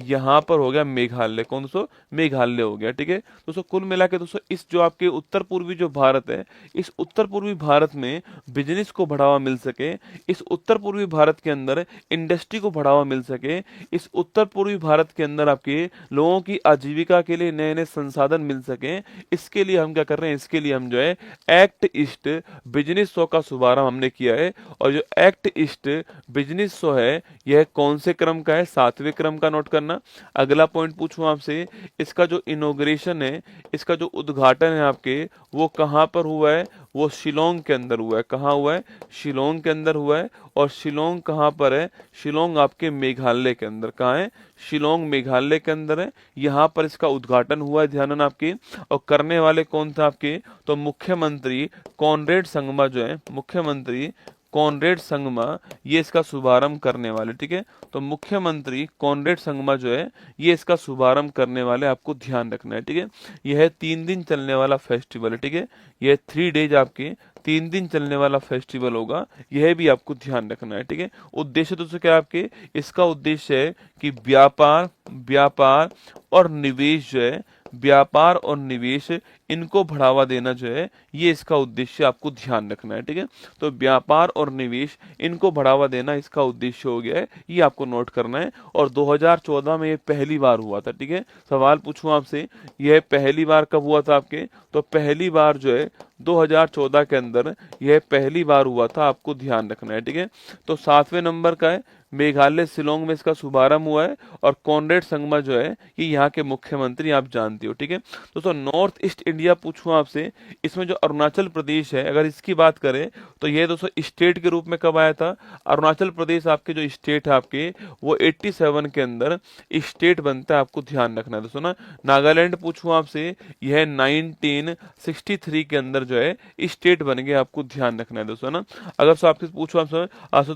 यहाँ पर हो गया मेघालय। कौन दोस्तों? मेघालय हो गया, ठीक है। दोस्तों कुल मिला के दोस्तों, इस जो आपके उत्तर पूर्वी जो भारत है, इस उत्तर पूर्वी भारत में बिजनेस को बढ़ावा मिल सके, इस उत्तर पूर्वी भारत के अंदर इंडस्ट्री को बढ़ावा मिल सके, इस उत्तर पूर्वी भारत के अंदर आपके लोगों की आजीविका के लिए नए नए संसाधन मिल सके, इसके लिए हम क्या कर रहे हैं, इसके लिए हम जो है एक्ट ईस्ट बिजनेस शो का शुभारंभ हमने किया है। और जो एक्ट ईस्ट बिजनेस शो है, यह कौन से क्रम का है? 7वें क्रम का, नोट करना। अगला पॉइंट पूछूं आपसे, इसका जो इनॉग्रेशन है, इसका जो उद्घाटन है आपके, वो कहां पर हुआ है? वो शिलोंग के अंदर हुआ है। कहां हुआ है? शिलोंग के अंदर हुआ है। और शिलोंग कहां पर है? शिलोंग आपके मेघालय के अंदर। कहां है? शिलोंग मेघालय के अंदर है। यहाँ पर इसका उद्घाटन हुआ है, ध्यान देना आपके। और करने वाले कौन थे आपके? तो मुख्यमंत्री कॉनरेड संगमा जो है, मुख्यमंत्री कॉनरेड संगमा ये इसका शुभारंभ करने वाले, ठीक है। तो मुख्यमंत्री कॉनरेड संगमा जो है ये इसका शुभारंभ करने वाले, आपको ध्यान रखना है, ठीक है। यह 3 दिन चलने वाला फेस्टिवल है, ठीक है। यह 3 डेज आपके 3 दिन चलने वाला फेस्टिवल होगा, यह भी आपको ध्यान रखना है, ठीक है। उद्देश्य दोस्तों क्या है आपके, इसका उद्देश्य है कि व्यापार व्यापार और निवेश जो है, व्यापार और निवेश इनको बढ़ावा देना जो है, ये इसका उद्देश्य आपको ध्यान रखना है, ठीक है। तो व्यापार और निवेश इनको बढ़ावा देना इसका उद्देश्य हो गया है, ये आपको नोट करना है। और 2014 में ये पहली बार हुआ था, ठीक है। सवाल पूछूं आपसे, यह पहली बार कब हुआ था आपके, तो पहली बार जो है 2014 के अंदर यह पहली बार हुआ था, आपको ध्यान रखना है, ठीक है। तो 7वें नंबर का है, मेघालय शिलोंग में इसका शुभारंभ हुआ है, और कॉनरेड संगमा जो है ये यहाँ के मुख्यमंत्री, आप जानते हो, ठीक है। दोस्तों नॉर्थ ईस्ट इंडिया पूछूं आपसे, इसमें जो अरुणाचल प्रदेश है, अगर इसकी बात करें तो ये दोस्तों स्टेट के रूप में कब आया था। अरुणाचल प्रदेश आपके जो स्टेट है आपके, वो 87 के अंदर स्टेट बनता है, आपको ध्यान रखना है दोस्तों ना। नागालैंड पूछूं आपसे, यह 1963 के अंदर जो है स्टेट बन गया, आपको ध्यान रखना है दोस्तों ना। अगर आपसे पूछूं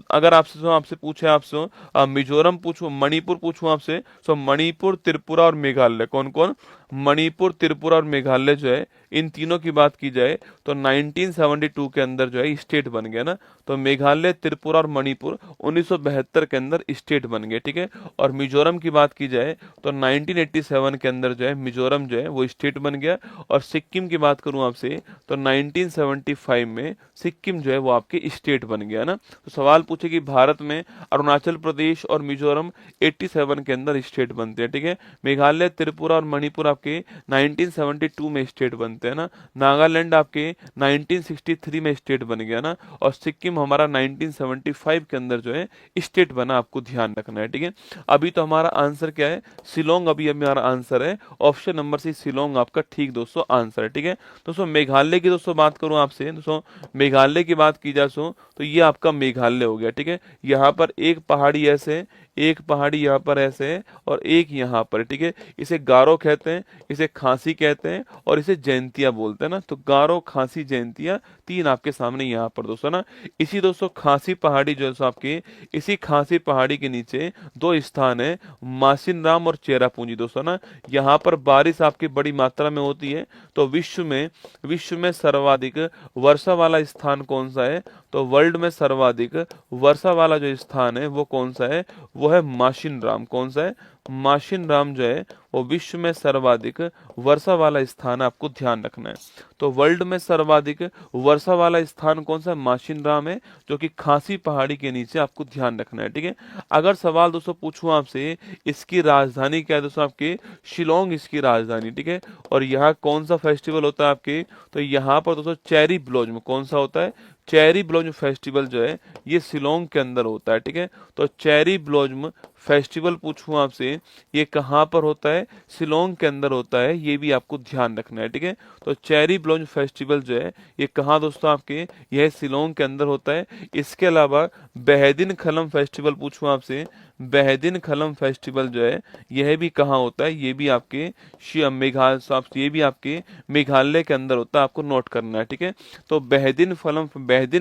अगर आपसे पूछे आपसे मिजोरम पूछूं, मणिपुर पूछूं आपसे, तो मणिपुर, त्रिपुरा और मेघालय, कौन कौन, मणिपुर, त्रिपुरा और मेघालय जो है, इन तीनों की बात की जाए तो 1972 के अंदर जो है स्टेट बन गया ना। तो मेघालय, त्रिपुरा और मणिपुर 1972 के अंदर स्टेट बन गए, ठीक है। और मिजोरम की बात की जाए तो 1987 के अंदर जो है मिजोरम जो है वो स्टेट बन गया। और सिक्किम की बात करूं आपसे तो 1975 में सिक्किम जो है वो आपके स्टेट बन गया ना। तो सवाल पूछे कि भारत में अरुणाचल प्रदेश और मिजोरम 87 के अंदर स्टेट बनते हैं, ठीक है। मेघालय, त्रिपुरा और मणिपुर आपके 1972 में स्टेट बनते हैं ना। नागालैंड आपके 1963 में स्टेट बन गया ना। और सिक्किम हमारा 1975 के अंदर जो है स्टेट बना, आपको ध्यान रखना है, ठीक है। अभी तो हमारा आंसर क्या है, शिलोंग अभी हमारा आंसर है, ऑप्शन नंबर सी शिलोंग आपका ठीक दोस्तों आंसर है, ठीक है। दोस्तों मेघालय की दोस्तों बात करूं आपसे, दोस्तों मेघालय की बात की जाए तो ये आपका मेघालय हो गया, ठीक है। यहाँ पर एक पहाड़ी ऐसे, एक पहाड़ी यहाँ पर ऐसे है, और एक यहाँ पर, ठीक है। इसे गारो कहते हैं, इसे खांसी कहते हैं, और इसे जयंतिया बोलते हैं ना। तो गारो, खांसी, जयंतिया, 3 आपके सामने यहाँ पर दोस्तों ना। इसी दोस्तों खांसी पहाड़ी जो है आपके, इसी खांसी पहाड़ी के नीचे 2 स्थान है, मासिन राम और चेरापूंजी दोस्तों ना। यहाँ पर बारिश आपकी बड़ी मात्रा में होती है। तो विश्व में सर्वाधिक वर्षा वाला स्थान कौन सा है, तो वर्ल्ड में सर्वाधिक वर्षा वाला जो स्थान है वो कौन सा है, वो है माशिन राम। कौन सा है, माशिन राम जो है वो विश्व में सर्वाधिक वर्षा वाला स्थान है, आपको ध्यान रखना है। तो वर्ल्ड में सर्वाधिक वर्षा वाला स्थान कौन सा है, माशिन राम है, जो कि खांसी पहाड़ी के नीचे, आपको ध्यान रखना है, ठीक है। अगर सवाल दोस्तों पूछूं आपसे, इसकी राजधानी क्या है दोस्तों आपके, शिलोंग इसकी राजधानी, ठीक है। और यहाँ कौन सा फेस्टिवल होता है आपके, तो यहाँ पर दोस्तों चेरी ब्लॉसम, कौन सा होता है, चेरी ब्लॉसम फेस्टिवल जो है ये शिलोंग के अंदर होता है, ठीक है। तो चेरी ब्लॉसम फेस्टिवल पूछूं आपसे, ये कहाँ पर होता है, शिलोंग के अंदर होता है, ये भी आपको ध्यान रखना है, ठीक है। तो चेरी ब्लॉसम फेस्टिवल जो है ये कहाँ दोस्तों आपके, यह शिलोंग के अंदर होता है। इसके अलावा बेहदिन खलम फेस्टिवल पूछूं आपसे, बेहदिन खलम फेस्टिवल जो है यह भी कहाँ होता है, ये भी आपके ये भी आपके मेघालय के अंदर होता है, आपको नोट करना है, ठीक है। तो बेहदिन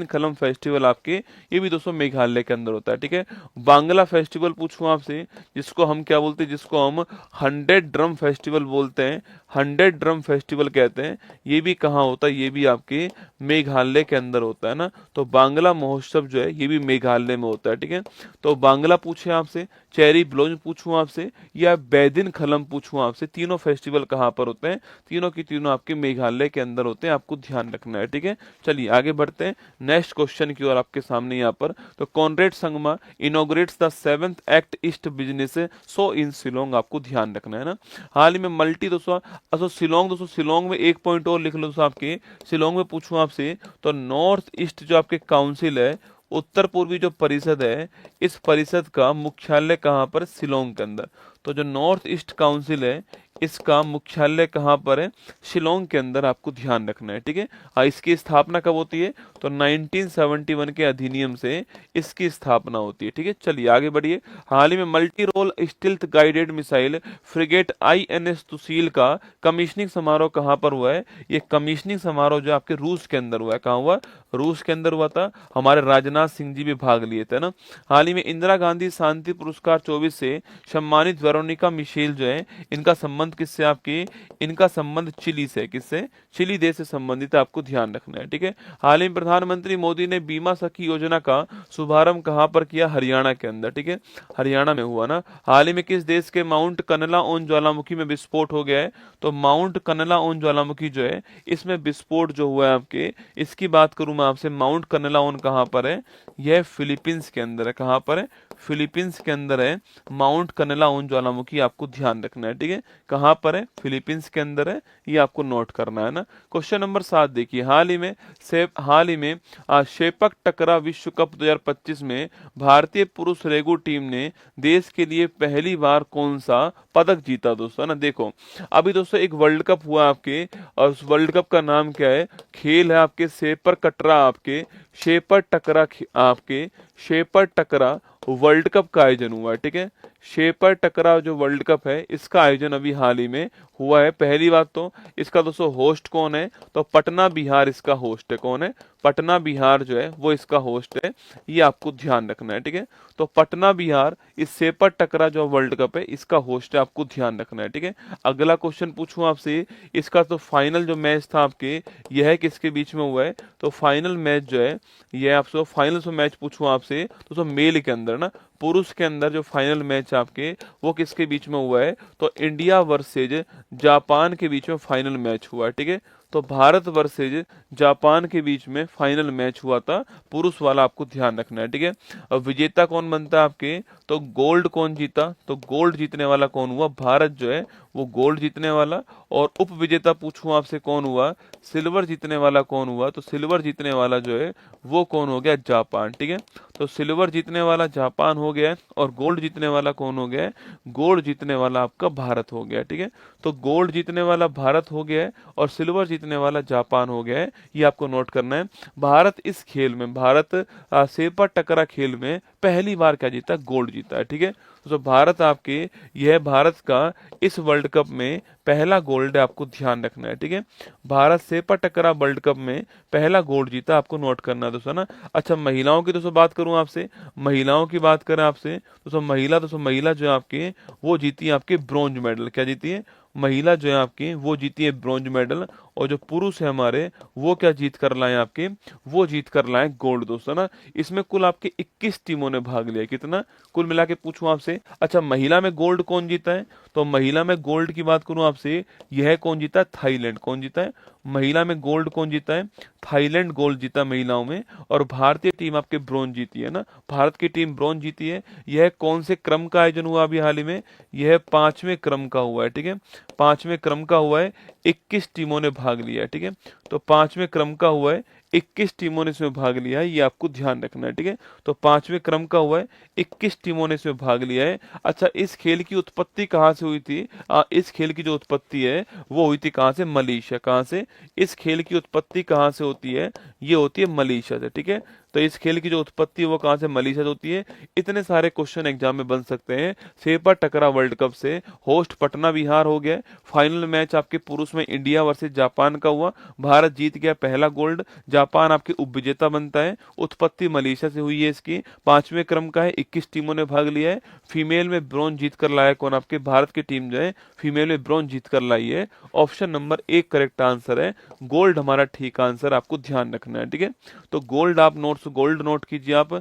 खलम फेस्टिवल आपके, ये भी दोस्तों मेघालय के अंदर होता है, ठीक है। बांग्ला फेस्टिवल पूछूं आपसे, जिसको हम क्या बोलते हैं, जिसको हम 100 ड्रम फेस्टिवल बोलते हैं, 100 ड्रम फेस्टिवल कहते हैं, ये भी कहाँ होता है, ये भी आपके मेघालय के अंदर होता है ना। तो बांग्ला महोत्सव जो है ये भी मेघालय में होता है, ठीक है। तो बांग्ला पूछे आपसे, चेरी ब्लॉसम पूछूं आपसे, या बेदिन खलम पूछूं आपसे, तीनों फेस्टिवल कहाँ पर होते हैं, तीनों की तीनों आपके मेघालय के अंदर होते हैं, आपको ध्यान रखना है, ठीक है। चलिए आगे बढ़ते हैं नेक्स्ट क्वेश्चन की ओर आपके सामने यहाँ पर। तो Conrad Sangma inaugurates the 7th act east business show in Shillong, आपको ध्यान रखना है ना। हाल ही में मल्टी दोस्तों शिलोंग में एक पॉइंट और लिख लो दोस्तों आपके, शिलोंग में पूछूं आपसे, तो नॉर्थ ईस्ट जो आपके काउंसिल है, उत्तर पूर्वी जो परिषद है, इस परिषद का मुख्यालय कहाँ पर, शिलोंग के अंदर। तो जो नॉर्थ ईस्ट काउंसिल है इसका मुख्यालय कहाँ पर है? शिलोंग के अंदर आपको ध्यान रखना है, ठीक है। इसकी स्थापना कब होती है? तो 1971 के अधिनियम से इसकी स्थापना होती है, ठीक है। चलिए आगे बढ़िए। हाल ही में multi role stealth guided missile frigate INS Tushil का कमीशनिंग समारोह कहाँ पर हुआ है? ये कमीशनिंग समारोह जो आपके रूस के अंदर हुआ है, कहाँ हुआ? रूस के अंदर हुआ था। हमारे राजनाथ सिंह जी भी भाग लिए थे ना। हाल ही में इंदिरा गांधी शांति पुरस्कार 24 से सम्मानित वेरोनिका मिशेल जो है, इनका संबंध किससे? आपकी इनका संबंध चिली से। किससे? चिली देश से संबंधित है, आपको ध्यान रखना है, ठीक है। हाल ही में प्रधानमंत्री मोदी ने बीमा सखी योजना का शुभारंभ कहाँ पर किया? हरियाणा के अंदर, ठीक है। हरियाणा में हुआ ना। हाल ही में किस देश के माउंट कनला ओन ज्वालामुखी में विस्फोट हो गया है? तो माउंट कनला ओन ज्वालामुखी जो है इसमें विस्फोट जो हुआ है आपके, इसकी बात करूं मैं आपसे, माउंट कनला ओन कहाँ पर है? यह फिलीपींस के अंदर है। कहाँ पर है? फिलीपींस के अंदर है माउंट कनला ओन ज्वालामुखी, आपको ध्यान रखना है, ठीक है। कहाँ पर है? फिलीपींस के अंदर है, ये आपको नोट करना है ना। क्वेश्चन नंबर 7 देखिए। हाल ही में शेपक टकरा विश्व कप 2025 में भारतीय पुरुष रेगू टीम ने देश के लिए पहली बार कौन सा पदक जीता दोस्तों? ना देखो, अभी दोस्तों एक वर्ल्ड कप हुआ आपके, और उस वर्ल्ड कप का नाम क्या है? खेल है आपके शेपर कटरा, आपके शेपर टकरा आपके शेपर टकरा वर्ल्ड कप का आयोजन हुआ है, ठीक है। शेपर टकरा जो वर्ल्ड कप है इसका आयोजन अभी हाल ही में हुआ है। पहली बात तो इसका दोस्तों होस्ट कौन है? तो पटना बिहार इसका होस्ट है। कौन है? पटना बिहार जो है वो इसका होस्ट है, ये आपको ध्यान रखना है, ठीक है। तो पटना बिहार इस शेपर टकरा जो वर्ल्ड कप है इसका होस्ट है, आपको ध्यान रखना है, ठीक है। अगला क्वेश्चन पूछूं आपसे, इसका तो फाइनल जो मैच था आपके, यह किसके बीच में हुआ है? तो फाइनल मैच जो है यह आपसे फाइनल से मैच पूछूं आपसे तो मेल के अंदर ना, पुरुष के अंदर जो फाइनल मैच आपके वो किसके बीच में हुआ है? तो इंडिया वर्सेज जापान के बीच में फाइनल मैच हुआ है, ठीक है। तो भारत वर्सेज जापान के बीच में फाइनल मैच हुआ था, पुरुष वाला, आपको ध्यान रखना है, ठीक है। अब विजेता कौन बनता है आपके? तो गोल्ड कौन जीता? तो गोल्ड जीतने वाला कौन हुआ? भारत जो है वो गोल्ड जीतने वाला। और उप विजेता पूछूं आपसे कौन हुआ? सिल्वर जीतने वाला कौन हुआ? तो सिल्वर जीतने वाला जो है वो कौन हो गया? जापान, ठीक है। तो सिल्वर जीतने वाला जापान हो गया, और गोल्ड जीतने वाला कौन हो गया? गोल्ड जीतने वाला आपका भारत हो गया, ठीक है। तो गोल्ड जीतने वाला भारत हो गया है और सिल्वर जीतने वाला जापान हो गया है, ये आपको नोट करना है। भारत इस खेल में, भारत सेपा टकरा खेल में पहली बार क्या जीता? गोल्ड जीता है, ठीक है। तो भारत आपके, यह भारत का इस वर्ल्ड कप में पहला गोल्ड है, आपको ध्यान रखना है, ठीक है। भारत सेपा टकरा वर्ल्ड कप में पहला गोल्ड जीता, आपको नोट करना है दोस्तों ना। अच्छा, महिलाओं की दोस्तों बात करूं आपसे, महिलाओं की बात करें आपसे दोस्तों, महिला जो है आपके वो जीती है आपके ब्रॉन्ज मेडल। क्या जीती है? महिला जो है आपकी वो जीती है ब्रॉन्ज मेडल, और जो पुरुष है हमारे वो क्या जीत कर लाए आपके? वो जीत कर लाए गोल्ड दोस्तों ना। इसमें कुल आपके 21 टीमों ने भाग लिया। कितना कुल मिला के पूछूं आपसे? अच्छा, महिला में गोल्ड कौन जीता है? तो महिला में गोल्ड की बात करूं आपसे, यह कौन जीता है? थाईलैंड। कौन जीता है? महिला में गोल्ड कौन जीता है? थाईलैंड गोल्ड जीता महिलाओं में। और भारतीय टीम आपके ब्रॉन्ज जीती है ना, भारत की टीम ब्रॉन्ज जीती है। यह कौन से क्रम का आयोजन हुआ अभी हाल ही में? यह 5वें क्रम का हुआ है, ठीक है। 5वें क्रम का हुआ है, 21 टीमों ने भाग लिया है, ठीक है। तो 5वें क्रम का हुआ है, 21 टीमों ने इसमें भाग लिया है, ये आपको ध्यान रखना है, ठीक है। तो 5वें क्रम का हुआ है, 21 टीमों ने इसमें भाग लिया है। अच्छा, इस खेल की उत्पत्ति कहाँ से हुई थी? इस खेल की जो उत्पत्ति है वो हुई थी कहाँ से? मलेशिया। कहाँ से? इस खेल की उत्पत्ति कहाँ से होती है? ये होती है मलेशिया से, ठीक है। तो इस खेल की जो उत्पत्ति है वो कहाँ से? मलेशिया से होती है। इतने सारे क्वेश्चन एग्जाम में बन सकते हैं। सेपा टकरा वर्ल्ड कप से होस्ट पटना बिहार हो गया। फाइनल मैच आपके पुरुष में इंडिया वर्सेस जापान का हुआ, भारत जीत गया पहला गोल्ड, जापान आपके उपविजेता बनता है। उत्पत्ति मलेशिया से हुई है इसकी। 5वें क्रम का है, 21 टीमों ने भाग लिया है। फीमेल में ब्रॉन्ज जीत कर लाया कौन? आपके भारत की टीम जो है फीमेल में ब्रॉन्ज जीत कर लाई है। ऑप्शन नंबर 1 करेक्ट आंसर है, गोल्ड हमारा ठीक आंसर, आपको ध्यान रखना है, ठीक है। तो गोल्ड आप गोल्ड नोट कीजिए आप।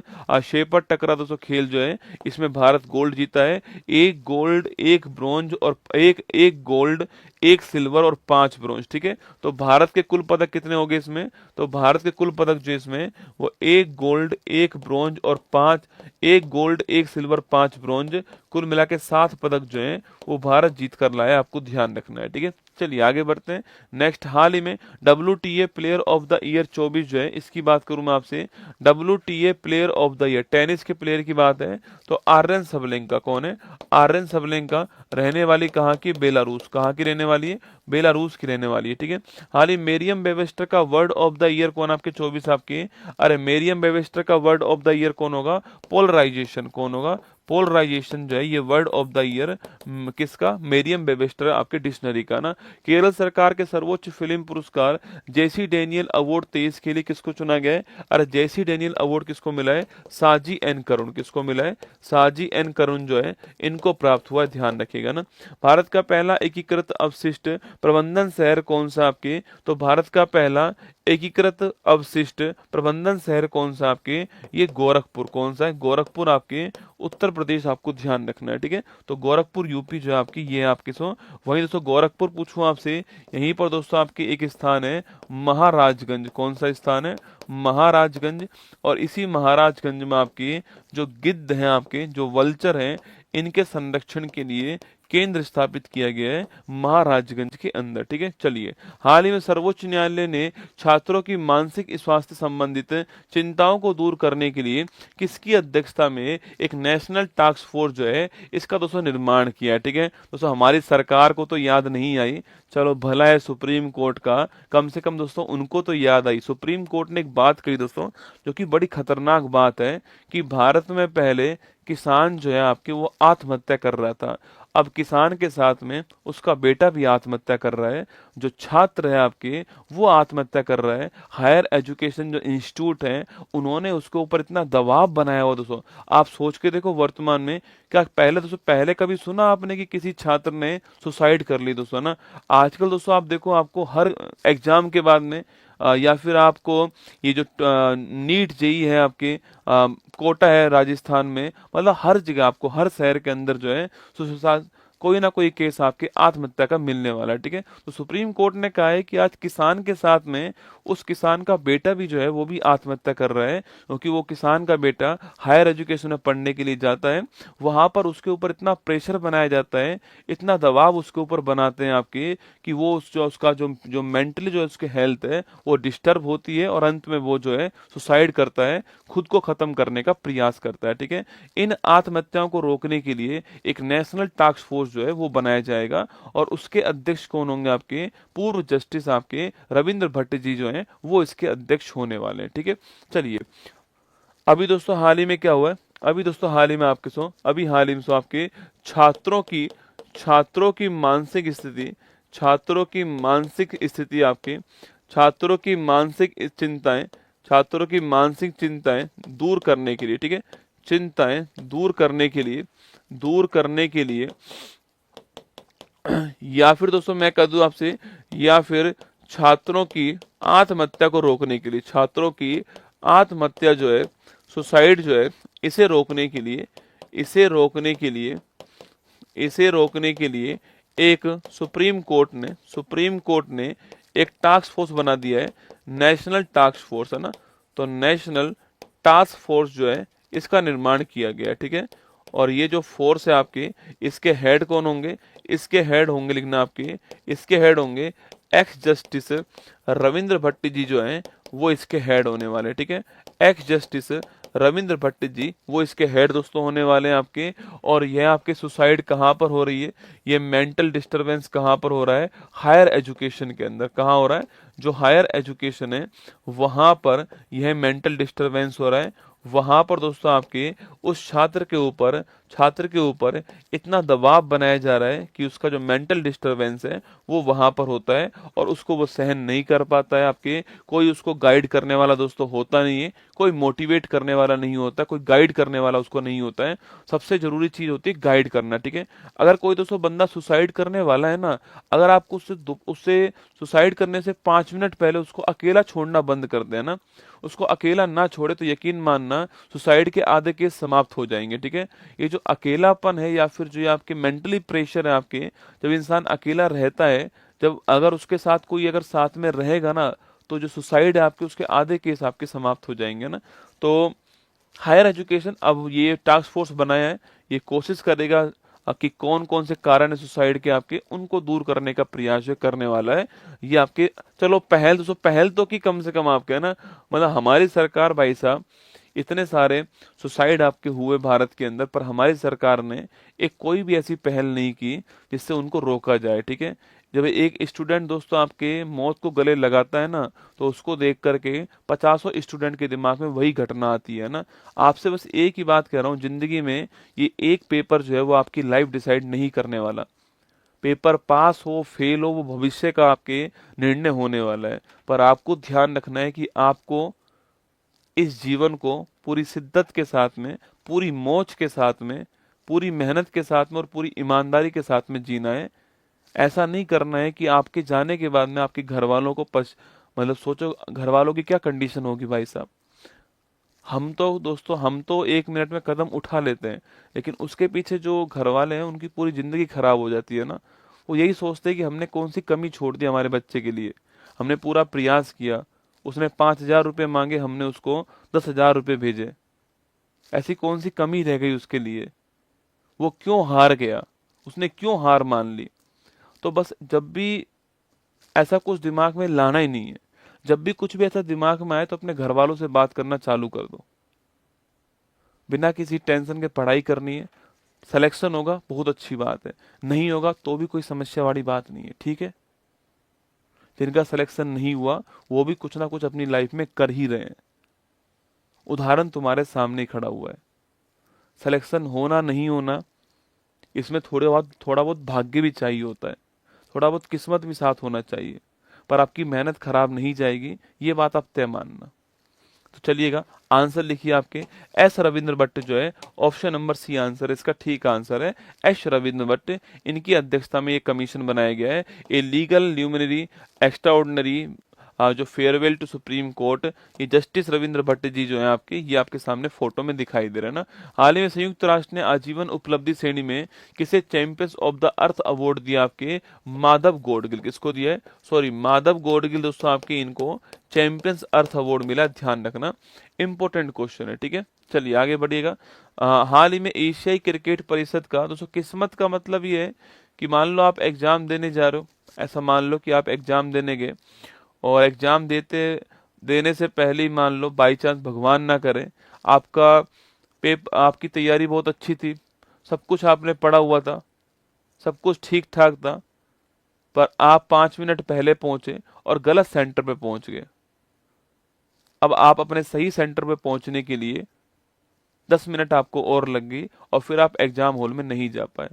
शेपर टकरा दोस्तों खेल जो है इसमें भारत गोल्ड जीता है। 1 गोल्ड 1 ब्रॉन्ज और एक गोल्ड 1 सिल्वर और 5 ब्रॉन्ज, ठीक है। तो भारत के कुल पदक कितने हो गए इसमें? तो भारत के कुल पदक जो इसमें वो 1 गोल्ड 1 ब्रॉन्ज और 1 गोल्ड 1 सिल्वर 5 ब्रॉन्ज, कुल मिला के 7 पदक जो है वो भारत जीत कर लाया, आपको ध्यान रखना है, ठीक है। चलिए आगे बढ़ते हैं। नेक्स्ट, हाल ही में WTA player of the year 24 जो है इसकी बात करूं मैं आपसे, WTA player of the year, tennis के प्लेयर की बात है तो आर्यन सबलेंका कौन है? आर्यन सबलेंका रहने वाली कहाँ की? बेलारूस। कहाँ की रहने वाली है? बेलारूस की रहने वाली है, ठीक है। हाल ही मेरियम वेबस्टर का वर्ड ऑफ द ईयर कौन आपके 24 आपके? अरे मेरियम वेबस्टर का वर्ड ऑफ द ईयर कौन होगा? पोलराइजेशन। कौन होगा? पोलराइजेशन जो है ये वर्ड ऑफ द ईयर किसका? मेरियम वेबस्टर आपके डिक्शनरी का ना। केरल सरकार के सर्वोच्च फिल्म पुरस्कार जेसी डेनियल अवार्ड 23 के लिए किसको चुना गया है? अरे जेसी डेनियल अवार्ड किसको मिला है? साजी एन करुण। किसको मिला है? साजी एन करुण जो है इनको प्राप्त हुआ, ध्यान रखिएगा ना। भारत का पहला एकीकृत अवशिष्ट प्रबंधन शहर कौन सा आपके? तो भारत का पहला एकीकृत अवशिष्ट प्रबंधन शहर कौन सा आपके? ये गोरखपुर। कौन सा है? गोरखपुर आपके उत्तर प्रदेश, आपको ध्यान रखना है, ठीक है। तो गोरखपुर यूपी जो है आपकी, ये आपके सो वहीं दोस्तों गोरखपुर पूछूं आपसे, यहीं पर दोस्तों आपके एक स्थान है महाराजगंज। कौन सा स्थान है? महाराजगंज। और इसी महाराजगंज में आपके जो गिद्ध हैं, आपके जो वल्चर हैं, इनके संरक्षण के लिए केंद्र स्थापित किया गया है महाराजगंज के अंदर, ठीक है। चलिए, हाल ही में सर्वोच्च न्यायालय ने छात्रों की मानसिक स्वास्थ्य संबंधित चिंताओं को दूर करने के लिए किसकी अध्यक्षता में एक नेशनल टास्क फोर्स जो है इसका दोस्तों निर्माण किया है, ठीक है। दोस्तों हमारी सरकार को तो याद नहीं आई, चलो भला है सुप्रीम कोर्ट का, कम से कम दोस्तों उनको तो याद आई। सुप्रीम कोर्ट ने एक बात कही दोस्तों जो कि बड़ी खतरनाक बात है कि भारत में पहले किसान जो है आपके वो आत्महत्या कर रहा था, अब किसान के साथ में उसका बेटा भी आत्महत्या कर रहा है, जो छात्र है आपके वो आत्महत्या कर रहा है। हायर एजुकेशन जो इंस्टीट्यूट है उन्होंने उसके ऊपर इतना दबाव बनाया हुआ दोस्तों, आप सोच के देखो वर्तमान में, क्या पहले दोस्तों पहले कभी सुना आपने कि किसी छात्र ने सुसाइड कर ली दोस्तों ना? आजकल दोस्तों आप देखो, आपको हर एग्जाम के बाद में या फिर आपको ये जो नीट जेई है आपके, कोटा है राजस्थान में, मतलब हर जगह आपको हर शहर के अंदर जो है सुसाइड कोई ना कोई केस आपके आत्महत्या का मिलने वाला है, ठीक है। तो सुप्रीम कोर्ट ने कहा है कि आज किसान के साथ में उस किसान का बेटा भी जो है वो भी आत्महत्या कर रहा है, क्योंकि वो किसान का बेटा हायर एजुकेशन में पढ़ने के लिए जाता है, वहां पर उसके ऊपर इतना प्रेशर बनाया जाता है, इतना दबाव उसके ऊपर बनाते हैं आपके कि वो जो उसका जो जो मेंटली जो उसकी हेल्थ है वो डिस्टर्ब होती है और अंत में वो जो है सुसाइड करता है, खुद को खत्म करने का प्रयास करता है, ठीक है। इन आत्महत्याओं को रोकने के लिए एक नेशनल टास्क फोर्स जो है वो बनाया जाएगा और उसके अध्यक्ष कौन होंगे? आपके पूर्व जस्टिस आपके रविंद्र भट्ट जी जो हैं वो इसके अध्यक्ष होने वाले हैं, ठीक है। चलिए, अभी दोस्तों हाल ही में क्या हुआ है? अभी दोस्तों हाल ही में आपके अभी हाल ही में आपके छात्रों की मानसिक स्थिति, छात्रों की मानसिक स्थिति आपके छात्रों की मानसिक चिंताएं, छात्रों की मानसिक चिंताएं दूर करने के लिए, ठीक है, चिंताएं दूर करने के लिए या फिर दोस्तों मैं कह दूं आपसे, या फिर छात्रों की आत्महत्या को रोकने के लिए, छात्रों की आत्महत्या जो है, सुसाइड जो है, इसे रोकने के लिए, इसे रोकने के लिए एक सुप्रीम कोर्ट ने एक टास्क फोर्स बना दिया है, नेशनल टास्क फोर्स है ना। तो नेशनल टास्क फोर्स जो है इसका निर्माण किया गया है, ठीक है। और ये जो फोर्स है आपके, इसके हेड कौन होंगे? इसके हेड होंगे, लिखना आपके, इसके हेड होंगे एक्स जस्टिस रविंद्र भट्ट जी जो हैं वो इसके हेड होने वाले, ठीक है। एक्स जस्टिस रविंद्र भट्ट जी वो इसके हेड दोस्तों होने वाले हैं आपके। और यह आपके सुसाइड कहाँ पर हो रही है? ये मेंटल डिस्टरबेंस कहाँ पर हो रहा है? हायर एजुकेशन के अंदर। कहाँ हो रहा है? जो हायर एजुकेशन है वहां पर यह मेंटल डिस्टरबेंस हो रहा है। वहां पर दोस्तों आपके उस छात्र के ऊपर इतना दबाव बनाया जा रहा है कि उसका जो मेंटल डिस्टरबेंस है वो वहां पर होता है और उसको वो सहन नहीं कर पाता है आपके। कोई उसको गाइड करने वाला दोस्तों होता नहीं है, कोई मोटिवेट करने वाला नहीं होता, कोई गाइड करने वाला उसको नहीं होता है। सबसे जरूरी चीज होती है गाइड करना, ठीक है। अगर कोई दोस्तों बंदा सुसाइड करने वाला है ना, अगर आपको उससे सुसाइड करने से 5 मिनट पहले उसको अकेला छोड़ना बंद कर दे ना, उसको अकेला ना छोड़े, तो यकीन मानना सुसाइड के आधे केस समाप्त हो जाएंगे, ठीक है। ये जो अकेलापन है या फिर जो ये आपके मेंटली प्रेशर है आपके, जब इंसान अकेला रहता है, जब अगर उसके साथ कोई अगर साथ में रहेगा ना, तो जो सुसाइड है आपके उसके आधे केस आपके समाप्त हो जाएंगे ना। तो हायर एजुकेशन अब ये टास्क फोर्स बनाया है, ये कोशिश करेगा कि कौन कौन से कारण है सुसाइड के आपके, उनको दूर करने का प्रयास जो करने वाला है ये आपके। चलो पहल दोस्तों, पहल तो की कम से कम आपके, है ना, मतलब हमारी सरकार भाई साहब, इतने सारे सुसाइड आपके हुए भारत के अंदर, पर हमारी सरकार ने एक कोई भी ऐसी पहल नहीं की जिससे उनको रोका जाए। ठीक है, जब एक स्टूडेंट दोस्तों आपके मौत को गले लगाता है ना, तो उसको देख करके पचासों स्टूडेंट के दिमाग में वही घटना आती है ना। आपसे बस एक ही बात कह रहा हूँ, जिंदगी में ये एक पेपर जो है वो आपकी लाइफ डिसाइड नहीं करने वाला। पेपर पास हो फेल हो वो भविष्य का आपके निर्णय होने वाला है। पर आपको ध्यान रखना है कि आपको इस जीवन को पूरी शिद्दत के साथ में, पूरी मौज के साथ में, पूरी मेहनत के साथ में और पूरी ईमानदारी के साथ में जीना है। ऐसा नहीं करना है कि आपके जाने के बाद में आपके घर वालों को मतलब सोचो घर वालों की क्या कंडीशन होगी भाई साहब। हम तो दोस्तों, हम तो एक मिनट में कदम उठा लेते हैं, लेकिन उसके पीछे जो घर वाले हैं उनकी पूरी जिंदगी खराब हो जाती है ना। वो यही सोचते हैं कि हमने कौन सी कमी छोड़ दी हमारे बच्चे के लिए, हमने पूरा प्रयास किया, उसने 5,000 रुपये मांगे, हमने उसको 10,000 रुपये भेजे, ऐसी कौन सी कमी रह गई उसके लिए, वो क्यों हार गया, उसने क्यों हार मान ली। तो बस जब भी ऐसा कुछ दिमाग में लाना ही नहीं है, जब भी कुछ भी ऐसा दिमाग में आए तो अपने घर वालों से बात करना चालू कर दो, बिना किसी टेंशन के पढ़ाई करनी है। सिलेक्शन होगा बहुत अच्छी बात है, नहीं होगा तो भी कोई समस्या वाली बात नहीं है। ठीक है, जिनका सिलेक्शन नहीं हुआ वो भी कुछ ना कुछ अपनी लाइफ में कर ही रहे हैं, उदाहरण तुम्हारे सामने ही खड़ा हुआ है। सिलेक्शन होना नहीं होना इसमें थोड़ा बहुत भाग्य भी चाहिए होता है, थोड़ा बहुत किस्मत भी साथ होना चाहिए, पर आपकी मेहनत खराब नहीं जाएगी, ये बात आप तय मानना। तो चलिएगा आंसर लिखिए आपके, एस रविंद्र भट्ट जो है, ऑप्शन नंबर सी आंसर है इसका, ठीक आंसर है एस रविंद्र भट्ट। इनकी अध्यक्षता में ये कमीशन बनाया गया है, ए लीगल ल्यूमिनरी एक्स्ट्राऑर्डिनरी जो फेयरवेल टू सुप्रीम कोर्ट। ये जस्टिस रविंद्र भट्ट जी जो है आपके, ये आपके सामने फोटो में दिखाई दे रहे हैं ना। हाल ही में संयुक्त राष्ट्र ने आजीवन उपलब्धि श्रेणी में किसे champions of the earth award दिया आपके, माधव गोडगिल, किसको दिया है, सॉरी माधव गोडगिल दोस्तों आपके, इनको चैंपियंस अर्थ अवार्ड मिला, ध्यान रखना, इंपॉर्टेंट क्वेश्चन है। ठीक है, चलिए आगे बढ़िएगा। हाल ही में एशियाई क्रिकेट परिषद का दोस्तों, किस्मत का मतलब ये है कि मान लो आप एग्जाम देने जा रहे हो, ऐसा मान लो कि आप एग्जाम देने गए और एग्जाम देने से पहले ही मान लो बाई चांस भगवान ना करे आपकी तैयारी बहुत अच्छी थी, सब कुछ आपने पढ़ा हुआ था, सब कुछ ठीक ठाक था, पर आप 5 मिनट पहले पहुंचे और गलत सेंटर पे पहुंच गए। अब आप अपने सही सेंटर पे पहुंचने के लिए 10 मिनट आपको और लग गई और फिर आप एग्जाम हॉल में नहीं जा पाए,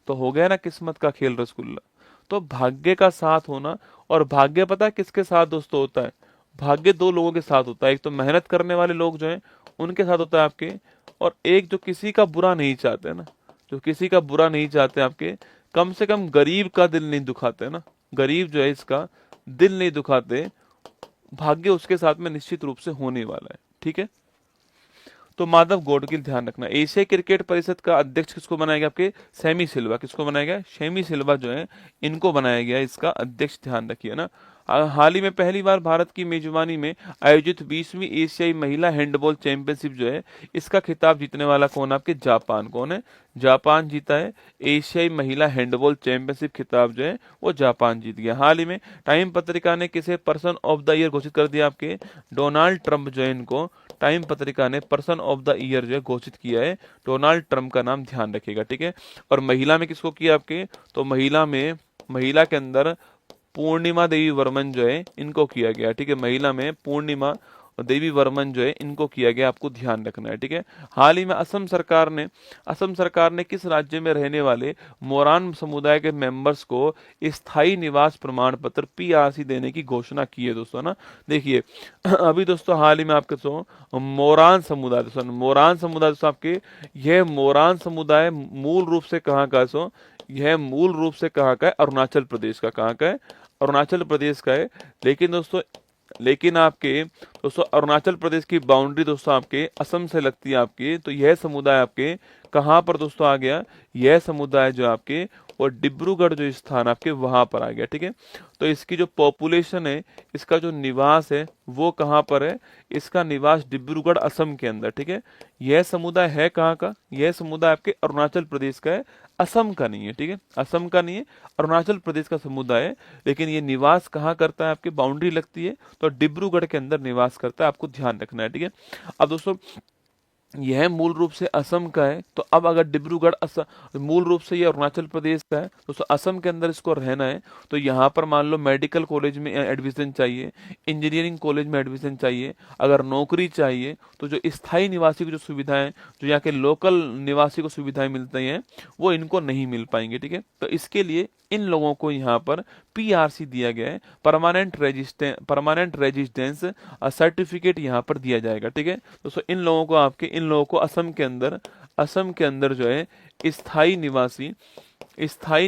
तो हो गया ना किस्मत का खेल रसगुल्ला। तो भाग्य का साथ होना, और भाग्य पता है किसके साथ दोस्तों होता है, भाग्य दो लोगों के साथ होता है, एक तो मेहनत करने वाले लोग जो हैं उनके साथ होता है आपके, और एक जो किसी का बुरा नहीं चाहते ना, जो किसी का बुरा नहीं चाहते आपके, कम से कम गरीब का दिल नहीं दुखाते ना, गरीब जो है इसका दिल नहीं दुखाते, भाग्य उसके साथ में निश्चित रूप से होने वाला है। ठीक है, तो माधव गोडगिल, ध्यान रखना। एशियाई क्रिकेट परिषद का अध्यक्ष किसको बनाया गया आपके, सेमी सिल्वा, किसको बनाया गया, सेमी सिल्वा जो है इनको बनाया गया इसका अध्यक्ष, ध्यान रखिए ना। हाल ही में पहली बार भारत की मेजबानी में आयोजित 20वीं एशियाई महिला हैंडबॉल चैंपियनशिप जो है, इसका खिताब जीतने वाला कौन आपके, जापान, कौन है, जापान जीता है एशियाई महिला हैंडबॉल चैंपियनशिप खिताब जो है वो जापान जीत गया। हाल ही में टाइम पत्रिका ने किसे पर्सन ऑफ द ईयर घोषित कर दिया आपके, डोनाल्ड ट्रंप जो है इनको टाइम पत्रिका ने पर्सन ऑफ द ईयर जो है घोषित किया है, डोनाल्ड ट्रंप का नाम ध्यान रखिएगा। ठीक है, और महिला में किसको किया आपके, तो महिला के अंदर पूर्णिमा देवी वर्मन जो है इनको किया गया। ठीक है, महिला में पूर्णिमा देवी वर्मन जो है इनको किया गया, आपको ध्यान रखना है। ठीक है, हाल ही में असम सरकार ने किस राज्य में रहने वाले मोरान समुदाय के मेंबर्स को स्थायी निवास प्रमाण पत्र पीआरसी देने की घोषणा की है दोस्तों ना। देखिए अभी दोस्तों हाल ही में आपके मोरान समुदाय दोस्तों आपके, यह मोरान समुदाय मूल रूप से कहाँ का है, यह मूल रूप से कहाँ का है, अरुणाचल प्रदेश का, कहाँ का है, अरुणाचल प्रदेश का है। लेकिन आपके दोस्तों अरुणाचल प्रदेश की बाउंड्री दोस्तों आपके असम से लगती है आपकी, तो यह समुदाय आपके कहाँ पर दोस्तों आ गया, यह समुदाय जो आपके और डिब्रूगढ़ जो स्थान आपके वहां पर आ गया। ठीक है, तो इसकी जो पॉपुलेशन है, इसका जो निवास है वो कहाँ पर है? इसका निवास डिब्रूगढ़ असम के अंदर। ठीक है, यह समुदाय है कहाँ का? यह समुदाय आपके अरुणाचल प्रदेश का है, असम का नहीं है। ठीक है, असम का नहीं है, अरुणाचल प्रदेश का समुदाय है, लेकिन ये निवास कहाँ करता है? आपकी बाउंड्री लगती है तो डिब्रूगढ़ के अंदर निवास करता है, आपको ध्यान रखना है। ठीक है, अब दोस्तों यह मूल रूप से असम का है, तो अब अगर डिब्रूगढ़ असम मूल रूप से ये अरुणाचल प्रदेश का है, तो असम के अंदर इसको रहना है, तो यहाँ पर मान लो मेडिकल कॉलेज में एडमिशन चाहिए, इंजीनियरिंग कॉलेज में एडमिशन चाहिए, अगर नौकरी चाहिए, तो जो स्थायी निवासी की जो सुविधाएं, जो यहाँ के लोकल निवासी को सुविधाएं मिलती हैं, वो इनको नहीं मिल पाएंगे। ठीक है, तो इसके लिए इन लोगों को यहाँ पर पीआरसी दिया गया है, परमानेंट रेजिडेंस सर्टिफिकेट यहाँ पर दिया जाएगा। ठीक है, दोस्तों इन लोगों को असम के अंदर जो है स्थायी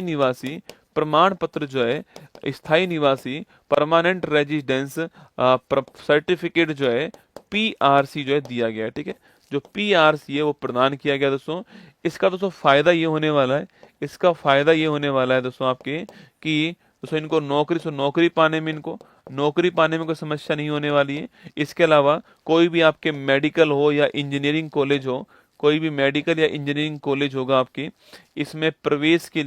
निवासी प्रमाण पत्र जो है, स्थायी निवासी परमानेंट रेजिडेंस सर्टिफिकेट जो है, पीआरसी जो है दिया गया है। ठीक है, जो पीआरसी है वो प्रदान किया गया दोस्तों। इसका दोस्तों फायदा ये होने वाला है, दोस्तों आपके कि दोस्तों इनको नौकरी पाने में कोई समस्या नहीं होने वाली है। इसके अलावा कोई भी आपके मेडिकल हो या इंजीनियरिंग कॉलेज हो, कोई भी मेडिकल या इंजीनियरिंग कॉलेज होगा आपके, इसमें प्रवेश के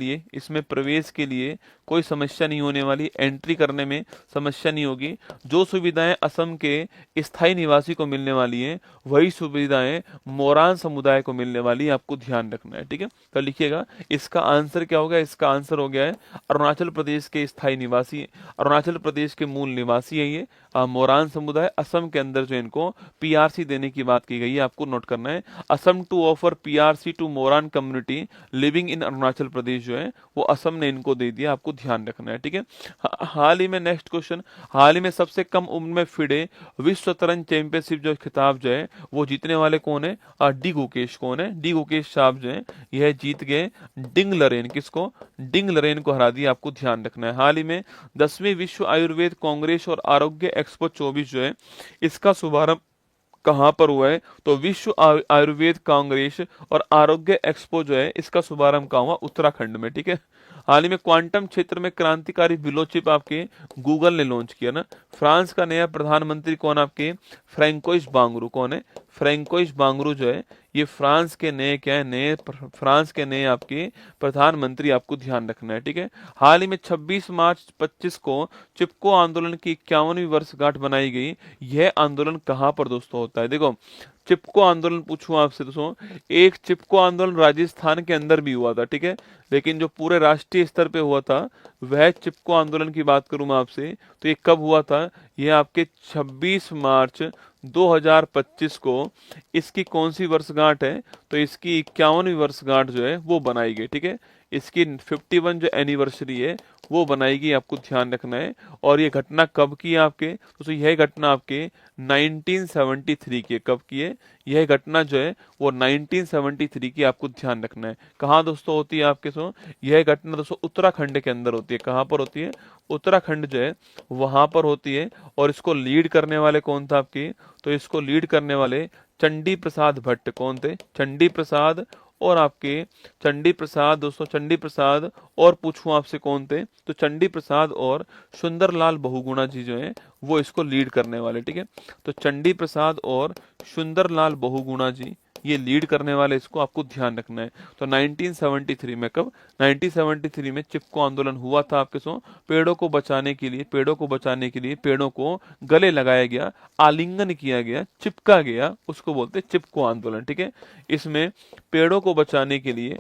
लिए कोई समस्या नहीं होने वाली, एंट्री करने में समस्या नहीं होगी। जो सुविधाएं असम के स्थायी निवासी को मिलने वाली हैं, वही सुविधाएं मोरान समुदाय को मिलने वाली है, आपको ध्यान रखना है। ठीक है, तो लिखिएगा इसका आंसर क्या होगा? इसका आंसर हो गया है अरुणाचल प्रदेश के स्थायी निवासी, अरुणाचल प्रदेश के मूल निवासी है ये मोरान समुदाय। असम के अंदर जो इनको पीआरसी देने की बात की गई है, आपको नोट करना है। Assam to offer PRC to Moran community living in Arunachal Pradesh जो है वो असम ने इनको दे दिया, आपको ध्यान रखना है। ठीक है, हाल ही में नेक्स्ट क्वेश्चन, हाल ही में सबसे कम उम्र में फिडे विश्व शतरंज चैंपियनशिप जो खिताब जो है वो जीतने वाले कौन है? डी गुकेश। कौन है? डी गुकेश साहब जो है यह जीत गए डिंग लरेन। किसको? डिंग लरेन को हरा दिया, आपको ध्यान रखना है। हाल ही में 10वीं विश्व आयुर्वेद कांग्रेस और आरोग्य एक्सपो 24 जो है इसका शुभारंभ कहाँ पर हुआ है? तो विश्व आयुर्वेद कांग्रेस और आरोग्य एक्सपो जो है इसका शुभारंभ कहाँ हुआ? उत्तराखंड में। ठीक है, हाल ही में क्वांटम क्षेत्र में क्रांतिकारी बिलोचिप आपके गूगल ने लॉन्च किया ना। फ्रांस का नया प्रधानमंत्री कौन? आपके फ्रैंकोइस बांगरू। कौन है? फ्रैंकोइस बांगरू जो है ये फ्रांस के फ्रांस के नए आपके प्रधानमंत्री, आपको ध्यान रखना है। ठीक है, हाल ही में 26 मार्च 25 को चिपको आंदोलन की 51वीं वर्षगांठ बनाई गई। यह आंदोलन कहाँ पर दोस्तों होता है? देखो, चिपको आंदोलन पूछूं आपसे दोस्तों, एक चिपको आंदोलन राजस्थान के अंदर भी हुआ था। ठीक है, लेकिन जो पूरे राष्ट्रीय स्तर पे हुआ था वह चिपको आंदोलन की बात करूं मैं आपसे, तो ये कब हुआ था? ये आपके 26 मार्च 2025 को इसकी कौन सी वर्षगांठ है? तो इसकी 51वीं वर्षगांठ जो है वो बनाई गई। ठीक है, इसकी 51 जो एनिवर्सरी है वो बनाएगी, आपको ध्यान रखना है। और ये घटना कब की है आपके? तो यह घटना आपके 1973 की है। कब की है यह घटना जो है? वो 1973 की, आपको ध्यान रखना है। कहाँ दोस्तों होती है आपके? यह घटना दोस्तों उत्तराखंड के अंदर होती है। कहाँ पर होती है? उत्तराखंड जो है वहां पर होती है। और इसको लीड करने वाले कौन था आपके? तो इसको लीड करने वाले चंडी प्रसाद भट्ट। कौन थे? चंडी प्रसाद। और आपके चंडी प्रसाद दोस्तों, चंडी प्रसाद और पूछूं आपसे कौन थे? तो चंडी प्रसाद और सुंदरलाल बहुगुणा जी जो हैं वो इसको लीड करने वाले। ठीक है, तो चंडी प्रसाद और सुंदरलाल बहुगुणा जी ये लीड करने वाले, इसको आपको ध्यान रखना है। तो 1973 में, कब? 1973 में चिपको आंदोलन हुआ था आपके पेड़ों को बचाने के लिए पेड़ों को गले लगाया गया, आलिंगन किया गया, चिपका गया, उसको बोलते चिपको आंदोलन। ठीक है, इसमें पेड़ों को बचाने के लिए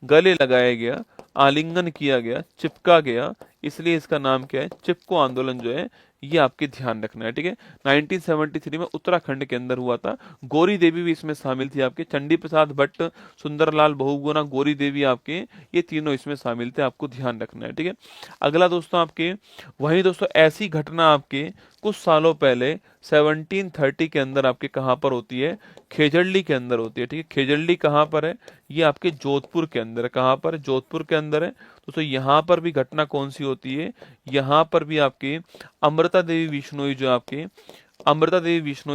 गले लगाया गया, आलिंगन किया गया, चिपका गया, इसलिए इसका नाम क्या है? चिपको आंदोलन जो है ये आपके ध्यान रखना है। ठीक है, 1973 में उत्तराखंड के अंदर हुआ था। गौरी देवी भी इसमें शामिल थी आपके, चंडी प्रसाद भट्ट, सुंदरलाल बहुगुणा, गौरी देवी आपके, ये तीनों इसमें शामिल थे, आपको ध्यान रखना है। ठीक है, अगला दोस्तों आपके वही दोस्तों ऐसी घटना आपके कुछ सालों पहले 1730 के अंदर आपके कहाँ पर होती है? खेजड़ली के अंदर होती है। ठीक है, खेजड़ली कहाँ पर है? ये आपके जोधपुर के अंदर है। कहाँ पर? जोधपुर के अंदर है। तो यहाँ पर भी घटना कौन सी होती है? यहाँ पर भी आपके अमृता देवी बिश्नोई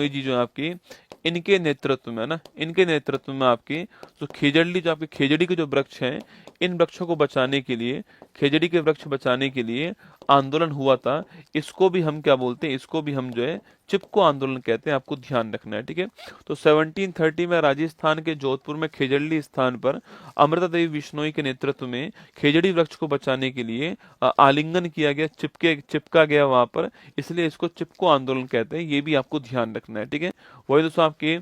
जी जो आपके इनके नेतृत्व में ना, इनके नेतृत्व में आपकी जो खेजड़ी, जो आपके खेजड़ी के जो वृक्ष हैं, इन वृक्षों को बचाने के लिए, खेजड़ी के वृक्ष बचाने के लिए आंदोलन हुआ था। इसको भी हम क्या बोलते हैं, इसको भी हम जो है चिपको आंदोलन कहते हैं, आपको ध्यान रखना है, ठीक है। तो 1730 में राजस्थान के जोधपुर में खेजड़ी स्थान पर अमृता देवी बिश्नोई के नेतृत्व में खेजड़ी वृक्ष को बचाने के लिए आलिंगन किया गया, चिपका गया वहां पर, इसलिए इसको चिपको आंदोलन कहते हैं। ये भी आपको ध्यान रखना है, ठीक है। वही दोस्तों आपके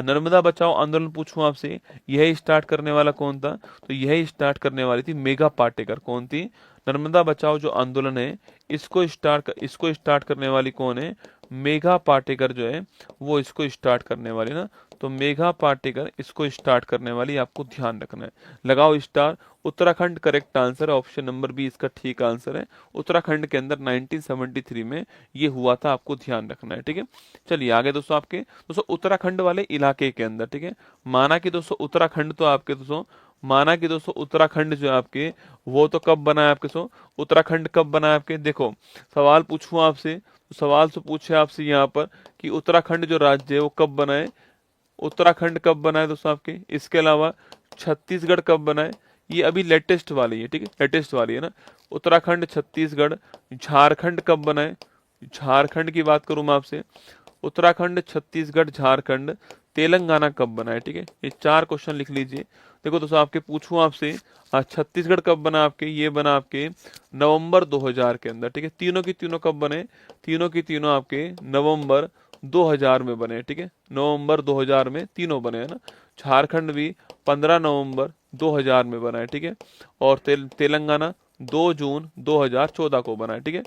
नर्मदा बचाओ आंदोलन पूछूं आपसे, यह स्टार्ट करने वाला कौन था, तो यह स्टार्ट करने वाली थी मेघा पाटेकर। कौन थी? नर्मदा बचाओ जो आंदोलन है, इसको स्टार्ट करने वाली कौन है? मेघा पाटेकर जो है वो इसको स्टार्ट करने वाली ना, तो मेघा पाटेकर इसको स्टार्ट करने वाली, आपको ध्यान रखना है। लगाओ स्टार। उत्तराखंड करेक्ट आंसर है, ऑप्शन नंबर बी इसका ठीक आंसर है। उत्तराखंड के अंदर 1973 में ये हुआ था, आपको ध्यान रखना है, ठीक है। चलिए आगे दोस्तों, आपके दोस्तों उत्तराखंड वाले इलाके के अंदर, ठीक है, माना कि दोस्तों उत्तराखंड तो आपके दोस्तों, माना कि दोस्तों उत्तराखंड जो है आपके, वो तो कब बना है आपके सो, उत्तराखंड कब बना है आपके? देखो सवाल पूछूं आपसे, तो सवाल तो पूछे आपसे यहाँ पर कि उत्तराखंड जो राज्य है वो कब बना है, उत्तराखंड कब बना है दोस्तों आपके। इसके अलावा छत्तीसगढ़ कब बना है, ये अभी लेटेस्ट वाली है, ठीक है, लेटेस्ट वाली है ना। उत्तराखंड, छत्तीसगढ़, झारखंड कब बना है, झारखंड की बात करूं मैं आपसे, उत्तराखंड, छत्तीसगढ़, झारखंड, तेलंगाना कब बना है, ठीक है। ये 4 क्वेश्चन लिख लीजिए। देखो दोस्तों आपके पूछूं आपसे, छत्तीसगढ़ कब बना आपके, ये बना आपके नवंबर 2000 के अंदर, ठीक है। तीनों की तीनों कब बने, तीनों की तीनों आपके नवंबर 2000 में बने, ठीक है, नवंबर 2000 में तीनों बने हैं ना। झारखंड भी 15 नवंबर 2000 में बना है, ठीक है। और तेलंगाना 2 जून 2014 को बना है, ठीक है।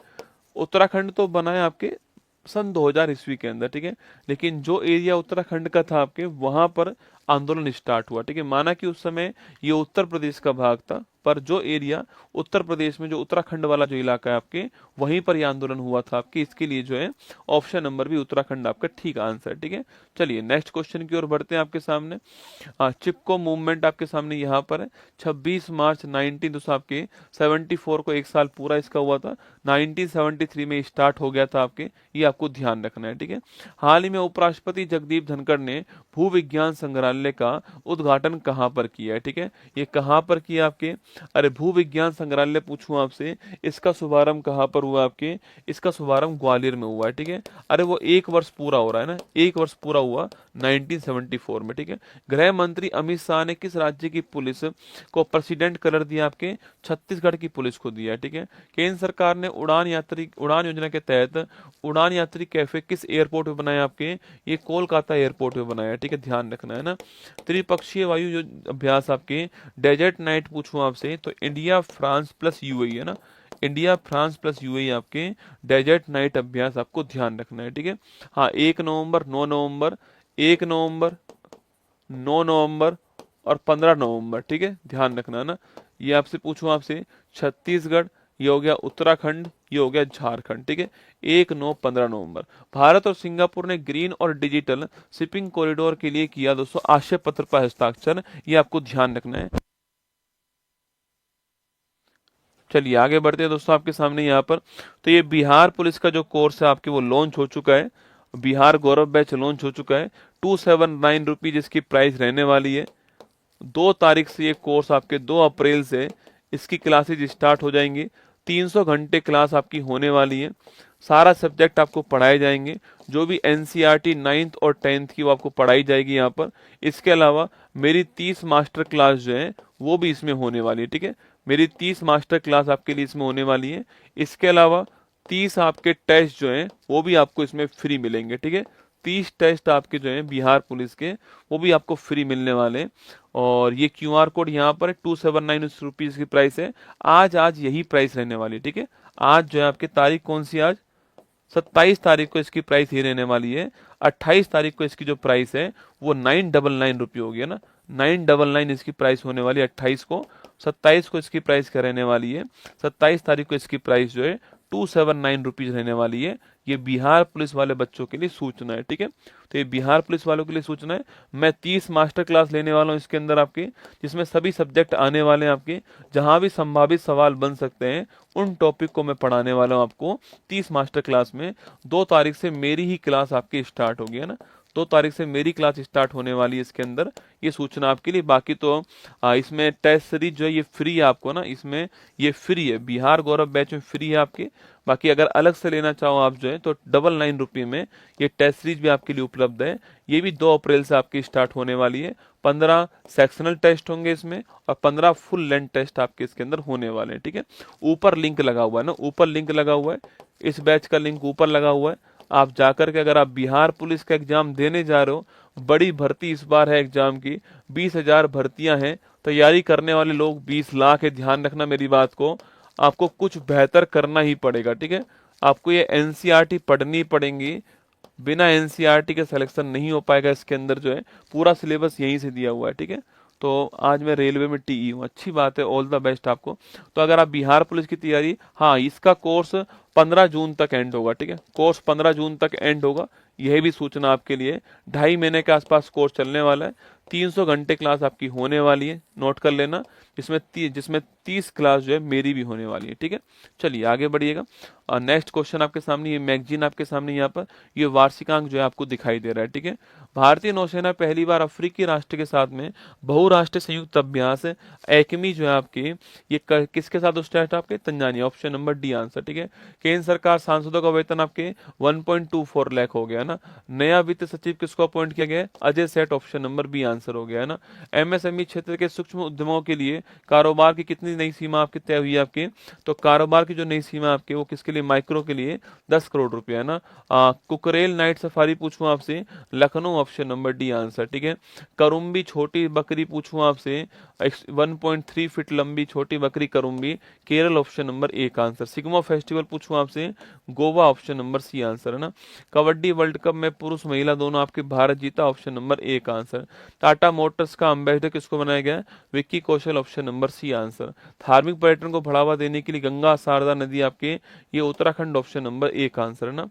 उत्तराखंड तो बना है आपके सन 2000 ईस्वी के अंदर, ठीक है। लेकिन जो एरिया उत्तराखंड का था आपके, वहां पर आंदोलन स्टार्ट हुआ, ठीक है। माना कि उस समय ये उत्तर प्रदेश का भाग था, पर जो एरिया उत्तर प्रदेश में, जो उत्तराखंड वाला जो इलाका है आपके, वहीं पर यह आंदोलन हुआ था आपके। इसके लिए जो है ऑप्शन नंबर भी उत्तराखंड आपका ठीक आंसर, ठीक है। चलिए नेक्स्ट क्वेश्चन की ओर बढ़ते हैं आपके सामने। चिपको मूवमेंट आपके सामने यहाँ पर है। 26 मार्च 19 आपके 74 को 1 साल पूरा इसका हुआ था। 1973 में स्टार्ट हो गया था आपके, ये आपको ध्यान रखना है, ठीक है। हाल ही में उपराष्ट्रपति जगदीप धनखड़ ने भूविज्ञान संग्रहालय का उद्घाटन कहाँ पर किया है, ठीक है। ये कहाँ पर किया आपके, अरे भूविज्ञान संग्रहालय पूछूं आपसे, इसका शुभारंभ कहाँ पर हुआ आपके, इसका शुभारंभ ग्वालियर में हुआ है, ठीक है। अरे वो 1 वर्ष पूरा हो रहा है ना, 1 वर्ष पूरा हुआ 1974 में, ठीक है। गृह मंत्री अमित शाह ने किस राज्य की पुलिस को प्रेसिडेंट कलर दिया आपके? छत्तीसगढ़ की पुलिस को दिया, ठीक है। केंद्र सरकार ने उड़ान योजना के तहत उड़ान यात्री कैफे किस एयरपोर्ट पे बनाया आपके? ये कोलकाता एयरपोर्ट पे बनाया, ठीक है, ध्यान रखना है ना। त्रिपक्षीय वायु जो अभ्यास आपके डेजर्ट नाइट पूछूं आपसे, तो इंडिया फ्रांस प्लस यूएई है ना, इंडिया फ्रांस प्लस यूएई आपके डेजर्ट नाइट अभ्यास, आपको ध्यान रखना है, ठीक है। हाँ 1 नवंबर, 9 नवंबर, 1 नवंबर, 9 नवंबर और 15 नवंबर, ठीक है, ध्यान रखना है ना। ये आपसे पूछूं आपसे, छत्तीसगढ़, ये हो गया उत्तराखंड, ये हो गया झारखंड, ठीक है। 1, 9, 15 नवंबर। भारत और सिंगापुर ने ग्रीन और डिजिटल शिपिंग कॉरिडोर के लिए किया दोस्तों आशय पत्र पर हस्ताक्षर, ये आपको ध्यान रखना है। चलिए आगे बढ़ते हैं दोस्तों आपके सामने यहाँ पर। तो ये बिहार पुलिस का जो कोर्स है आपके, वो लॉन्च हो चुका है। बिहार गौरव बैच लॉन्च हो चुका है। 279 रुपीज इसकी प्राइस रहने वाली है। 2 तारीख से ये कोर्स आपके, 2 अप्रैल से इसकी क्लासेज स्टार्ट हो जाएंगी। 300 घंटे क्लास आपकी होने वाली है। सारा सब्जेक्ट आपको पढ़ाए जाएंगे, जो भी एनसीईआरटी 9th और 10th की वो आपको पढ़ाई जाएगी यहाँ पर। इसके अलावा मेरी 30 मास्टर क्लास जो है वो भी इसमें होने वाली है, ठीक है। मेरी 30 मास्टर क्लास आपके लिए इसमें होने वाली है। इसके अलावा 30 आपके टेस्ट जो हैं वो भी आपको इसमें फ्री मिलेंगे, ठीक है। 30 टेस्ट आपके जो हैं बिहार पुलिस के, वो भी आपको फ्री मिलने वाले हैं। और ये क्यूआर कोड यहाँ पर 279 रुपीज की प्राइस है। आज यही प्राइस रहने वाली है, ठीक है। आज जो है आपकी तारीख कौन सी, आज 27 तारीख को इसकी प्राइस ये रहने वाली है। 28 तारीख को इसकी जो प्राइस है वो 999 रुपये होगी, है ना। 999 इसकी प्राइस होने वाली है 28 को। 27 को इसकी प्राइस क्या रहने वाली है, 27 तारीख को इसकी प्राइस जो है 279 रुपीज रहने वाली है। ये बिहार पुलिस वाले बच्चों के लिए सूचना है, ठीक है। तो ये बिहार पुलिस वालों के लिए सूचना है। मैं 30 मास्टर क्लास लेने वाला हूँ इसके अंदर आपके, जिसमें सभी सब्जेक्ट आने वाले हैं आपके। जहां भी संभावित सवाल बन सकते हैं उन टॉपिक को मैं पढ़ाने वाला हूँ आपको 30 मास्टर क्लास में। 2 तारीख से मेरी ही क्लास आपकी स्टार्ट होगी, है ना। 2 तारीख से मेरी क्लास स्टार्ट होने वाली है इसके अंदर, ये सूचना आपके लिए। बाकी तो इसमें टेस्ट सीरीज जो है ये फ्री है आपको ना, इसमें ये फ्री है, बिहार गौरव बैच में फ्री है आपके। बाकी अगर अलग से लेना चाहो आप जो है तो 99 रुपये में ये टेस्ट सीरीज भी आपके लिए उपलब्ध है। ये भी 2 अप्रैल से आपकी स्टार्ट होने वाली है। 15 सेक्शनल टेस्ट होंगे इसमें और 15 फुल लेंथ टेस्ट आपके इसके अंदर होने वाले हैं, ठीक है। ऊपर लिंक लगा हुआ है ना, ऊपर लिंक लगा हुआ है, इस बैच का लिंक ऊपर लगा हुआ है। आप जाकर के अगर आप बिहार पुलिस का एग्जाम देने जा रहे हो, बड़ी भर्ती इस बार है एग्जाम की, 20,000 भर्तियां हैं, तैयारी करने वाले लोग 20 लाख है, ध्यान रखना मेरी बात को। आपको कुछ बेहतर करना ही पड़ेगा, ठीक है। आपको ये एनसीईआरटी पढ़नी पड़ेंगी, बिना एनसीईआरटी के सिलेक्शन नहीं हो पाएगा इसके अंदर जो है, पूरा सिलेबस यहीं से दिया हुआ है, ठीक है। तो आज मैं रेलवे में टीई हूँ, अच्छी बात है, ऑल द बेस्ट आपको। तो अगर आप बिहार पुलिस की तैयारी, हाँ इसका कोर्स 15 जून तक एंड होगा, ठीक है, कोर्स 15 जून तक एंड होगा, यह भी सूचना आपके लिए। 2.5 महीने के आसपास कोर्स चलने वाला है, 300 घंटे क्लास आपकी होने वाली है, नोट कर लेना, जिसमें 30 क्लास जो है मेरी भी होने वाली है, ठीक है। चलिए आगे बढ़िएगा। नेक्स्ट क्वेश्चन आपके सामने, ये मैगजीन आपके सामने यहाँ पर ये वार्षिकांक जो है आपको दिखाई दे रहा है, ठीक है। भारतीय नौसेना पहली बार अफ्रीकी राष्ट्र के साथ में बहुराष्ट्रीय संयुक्त अभ्यास एकमी जो है आपकी, ये किसके साथ स्टार्ट आपके, Tanzania, option number D answer, ठीक है। केंद्र सरकार सांसदों का वेतन आपके 1.24 लाख हो गया ना। नया वित्त सचिव किसको अपॉइंट किया गया है, अजय सेठ, ऑप्शन नंबर बी आंसर हो गया है ना। एमएसएमई क्षेत्र के सूक्ष्म उद्यमों के लिए कारोबार की कितनी नई सीमा आपकी तय हुई है आपकी, तो कारोबार की जो नई सीमा आपकी वो किसके लिए, माइक्रो के लिए 10 करोड़ रुपया है ना। कुकरेल नाइट सफारी पूछूं आपसे, Lucknow, option number D answer, ठीक है। करुम्बी छोटी बकरी पूछूं आपसे, 1.3 फीट लंबी छोटी बकरी Karumbi, Kerala, option number A का आंसर। सिग्मा फेस्टिवल पूछूं आपसे, Goa, option number C answer है ना। कबड्डी वर्ल्ड कप में पुरुष महिला दोनों आपके भारत जीता, ऑप्शन नंबर ए का आंसर। टाटा मोटर्स का एम्बेसडर किसको बनाया गया, Vicky Kaushal, option number C answer. धार्मिक पर्यटन को बढ़ावा देने के लिए गंगा शारदा नदी आपके, ये उत्तराखंड, ऑप्शन नंबर ए का आंसर है ना।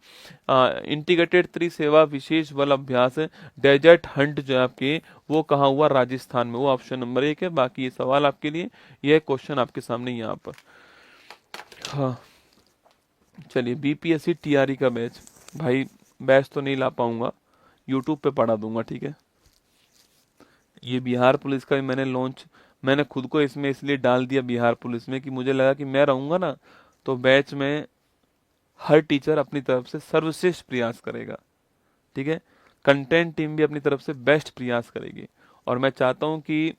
इंटीग्रेटेड त्रिसेवा विशेष बल अभ्यास डेजर्ट हंट जो है आपके, वो कहाँ हुआ, राजस्थान में, वो ऑप्शन नंबर 1 है। बाकी ये सवाल आपके लिए, यह क्वेश्चन आपके सामने यहाँ पर। हाँ चलिए, बीपीएससी टीआरई का बैच, भाई बैच तो नहीं ला पाऊंगा, यूट्यूब पे पढ़ा दूंगा, ठीक है। ये बिहार पुलिस का भी मैंने खुद को इसमें इसलिए डाल दिया बिहार पुलिस में कि मुझे लगा कि मैं रहूंगा ना तो बैच में हर टीचर अपनी तरफ से सर्वश्रेष्ठ प्रयास करेगा, ठीक है। कंटेंट टीम भी अपनी तरफ से बेस्ट प्रयास करेगी, और मैं चाहता हूं कि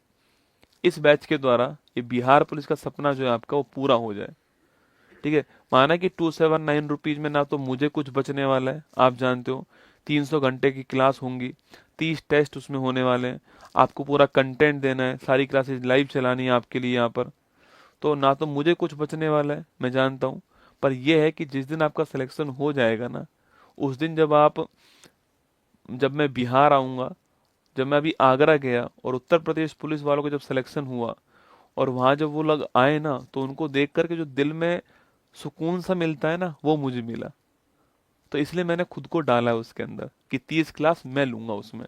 इस बैच के द्वारा ये बिहार पुलिस का सपना जो है आपका वो पूरा हो जाए, ठीक है। माना कि 279 रुपीज में ना तो मुझे कुछ बचने वाला है, आप जानते हो 300 घंटे की क्लास होंगी, 30 टेस्ट उसमें होने वाले हैं, आपको पूरा कंटेंट देना है, सारी क्लासेस लाइव चलानी है आपके लिए यहाँ पर, तो ना तो मुझे कुछ बचने वाला है, मैं जानता हूँ। पर यह है कि जिस दिन आपका सिलेक्शन हो जाएगा ना, उस दिन जब मैं बिहार आऊंगा, जब मैं अभी आगरा गया और उत्तर प्रदेश पुलिस वालों को जब सिलेक्शन हुआ और वहां जब वो लोग आए ना, तो उनको देख करके जो दिल में सुकून सा मिलता है ना, वो मुझे मिला। तो इसलिए मैंने खुद को डाला है उसके अंदर कि 30 क्लास मैं लूंगा उसमें,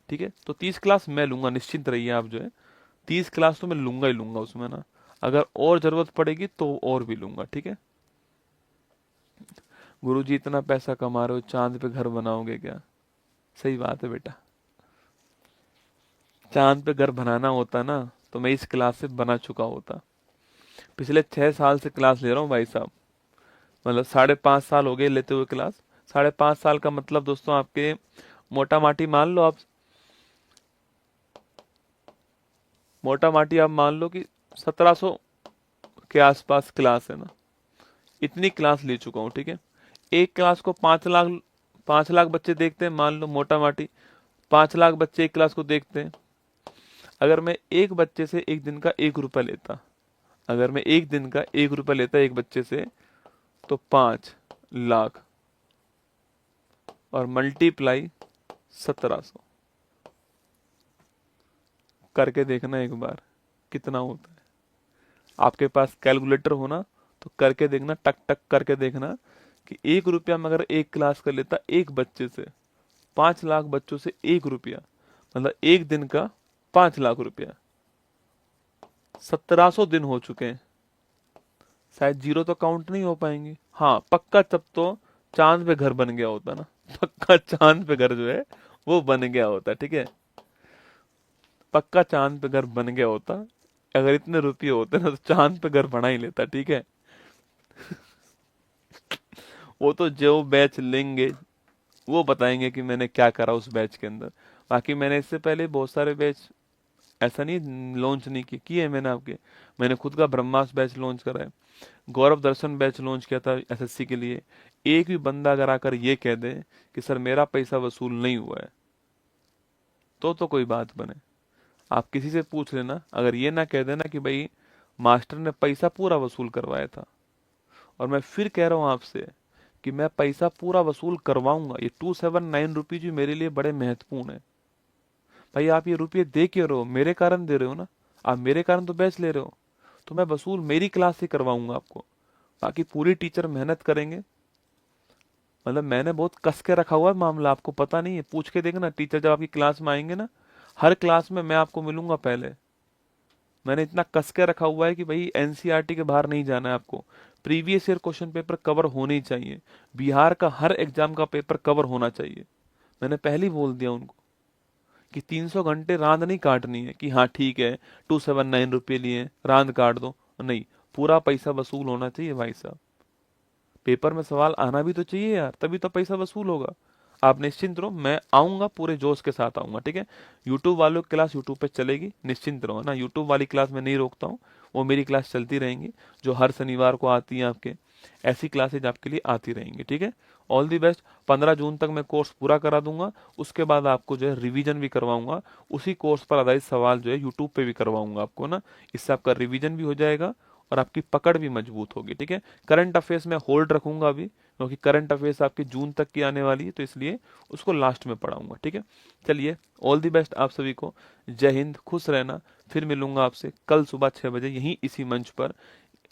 ठीक है। तो 30 क्लास मैं लूंगा, निश्चिंत रहिए आप जो है, 30 क्लास तो मैं लूंगा ही लूंगा उसमें ना, अगर और जरूरत पड़ेगी तो और भी लूंगा, ठीक है। गुरुजी इतना पैसा कमा रहे हो, चांद पे घर बनाओगे क्या, सही बात है बेटा, चांद पे घर बनाना होता ना तो मैं इस क्लास से बना चुका होता। पिछले 6 साल से क्लास ले रहा हूँ भाई साहब, मतलब 5.5 साल हो गए लेते हुए क्लास। 5.5 साल का मतलब दोस्तों आपके, मोटा माटी मान लो आप, मोटा माटी आप मान लो कि 1700 के आसपास क्लास है ना, इतनी क्लास ले चुका हूँ, ठीक है। एक क्लास को 5 लाख बच्चे देखते हैं, मान लो मोटा माटी 5 लाख बच्चे एक क्लास को देखते हैं। अगर मैं एक बच्चे से एक दिन का 1 रुपया लेता, अगर मैं एक दिन का 1 रुपया लेता एक बच्चे से, तो 5 लाख और मल्टीप्लाई 1700 करके देखना एक बार कितना होता है। आपके पास कैलकुलेटर हो ना तो करके देखना, टक टक करके देखना कि 1 रुपया में अगर एक क्लास कर लेता एक बच्चे से, 5 लाख बच्चों से 1 रुपया, मतलब एक दिन का 5 लाख रुपया, 1700 दिन हो चुके हैं। शायद जीरो तो काउंट नहीं हो पाएंगे, हाँ पक्का तब तो चांद पे घर बन गया होता ना, पक्का चांद पे घर जो है वो बन गया होता, ठीक है, पक्का चांद पे घर बन गया होता। अगर इतने रुपये होते ना तो चांद पे घर बना ही लेता, ठीक है। वो तो जो बैच लेंगे वो बताएंगे कि मैंने क्या करा उस बैच के अंदर। बाकी मैंने इससे पहले बहुत सारे बैच ऐसा नहीं लॉन्च नहीं किए मैंने आपके, मैंने खुद का ब्रह्मास्त्र बैच लॉन्च करा है, गौरव दर्शन बैच लॉन्च किया था एसएससी के लिए। एक भी बंदा अगर आकर ये कह दे कि सर मेरा पैसा वसूल नहीं हुआ है तो कोई बात बने। आप किसी से पूछ लेना, अगर ये ना कह देना कि भाई मास्टर ने पैसा पूरा वसूल करवाया था, और मैं फिर कह रहा हूं आपसे कि मैं पैसा पूरा वसूल करवाऊंगा। ये 279 रुपीज भी मेरे लिए बड़े महत्वपूर्ण है। भाई आप ये रुपये दे क्यों रहे हो, मेरे कारण दे रहे हो ना, आप मेरे कारण तो बैच ले रहे हो, तो मैं वसूल मेरी क्लास से करवाऊंगा आपको। बाकी पूरी टीचर मेहनत करेंगे, मतलब मैंने बहुत कस के रखा हुआ है मामला, आपको पता नहीं है, पूछ के देखना टीचर जब आपकी क्लास में आएंगे ना, हर क्लास में मैं आपको मिलूंगा पहले। मैंने इतना कस के रखा हुआ है कि भाई एनसीईआरटी के बाहर नहीं जाना है आपको, previous year question paper cover होने ही चाहिए, बिहार का हर एग्जाम का पेपर कवर होना चाहिए। मैंने पहले ही बोल दिया उनको कि 300 घंटे रांद नहीं काटनी है कि हाँ ठीक है 279 रुपये लिए रांद काट दो, नहीं, पूरा पैसा वसूल होना चाहिए भाई साहब। पेपर में सवाल आना भी तो चाहिए यार, तभी तो पैसा वसूल होगा। आप निश्चिंत रहो, मैं आऊंगा पूरे जोश के साथ आऊंगा, ठीक है। यूट्यूब वालों की क्लास यूट्यूब पे चलेगी, निश्चिंत रहो ना, यूट्यूब वाली क्लास में नहीं रोकता हूँ, वो मेरी क्लास चलती रहेंगी जो हर शनिवार को आती है आपके, ऐसी क्लासेज आपके लिए आती रहेंगी, ठीक है। All the best. 15 जून तक मैं कोर्स पूरा करा दूंगा, उसके बाद आपको जो है रिवीजन भी करवाऊंगा, उसी कोर्स पर आधारित सवाल जो है यूट्यूब पे भी करवाऊंगा आपको ना, इससे आपका रिवीजन भी हो जाएगा और आपकी पकड़ भी मजबूत होगी, ठीक है। करंट अफेयर्स में होल्ड रखूंगा अभी, क्योंकि करंट अफेयर्स आपकी जून तक की आने वाली है, तो इसलिए उसको लास्ट में पढ़ाऊंगा, ठीक है। चलिए ऑल दी बेस्ट आप सभी को, जय हिंद, खुश रहना। फिर मिलूंगा आपसे कल सुबह 6 बजे यहीं इसी मंच पर।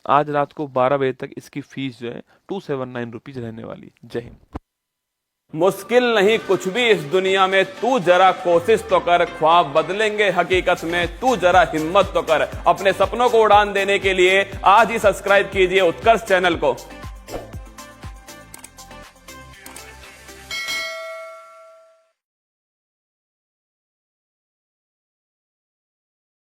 आज रात को 12 बजे तक इसकी फीस जो है 279 रुपीज रहने वाली। जय हिंद। मुश्किल नहीं कुछ भी इस दुनिया में, तू जरा कोशिश तो कर, ख्वाब बदलेंगे हकीकत में, तू जरा हिम्मत तो कर। अपने सपनों को उड़ान देने के लिए आज ही सब्सक्राइब कीजिए उत्कर्ष चैनल को।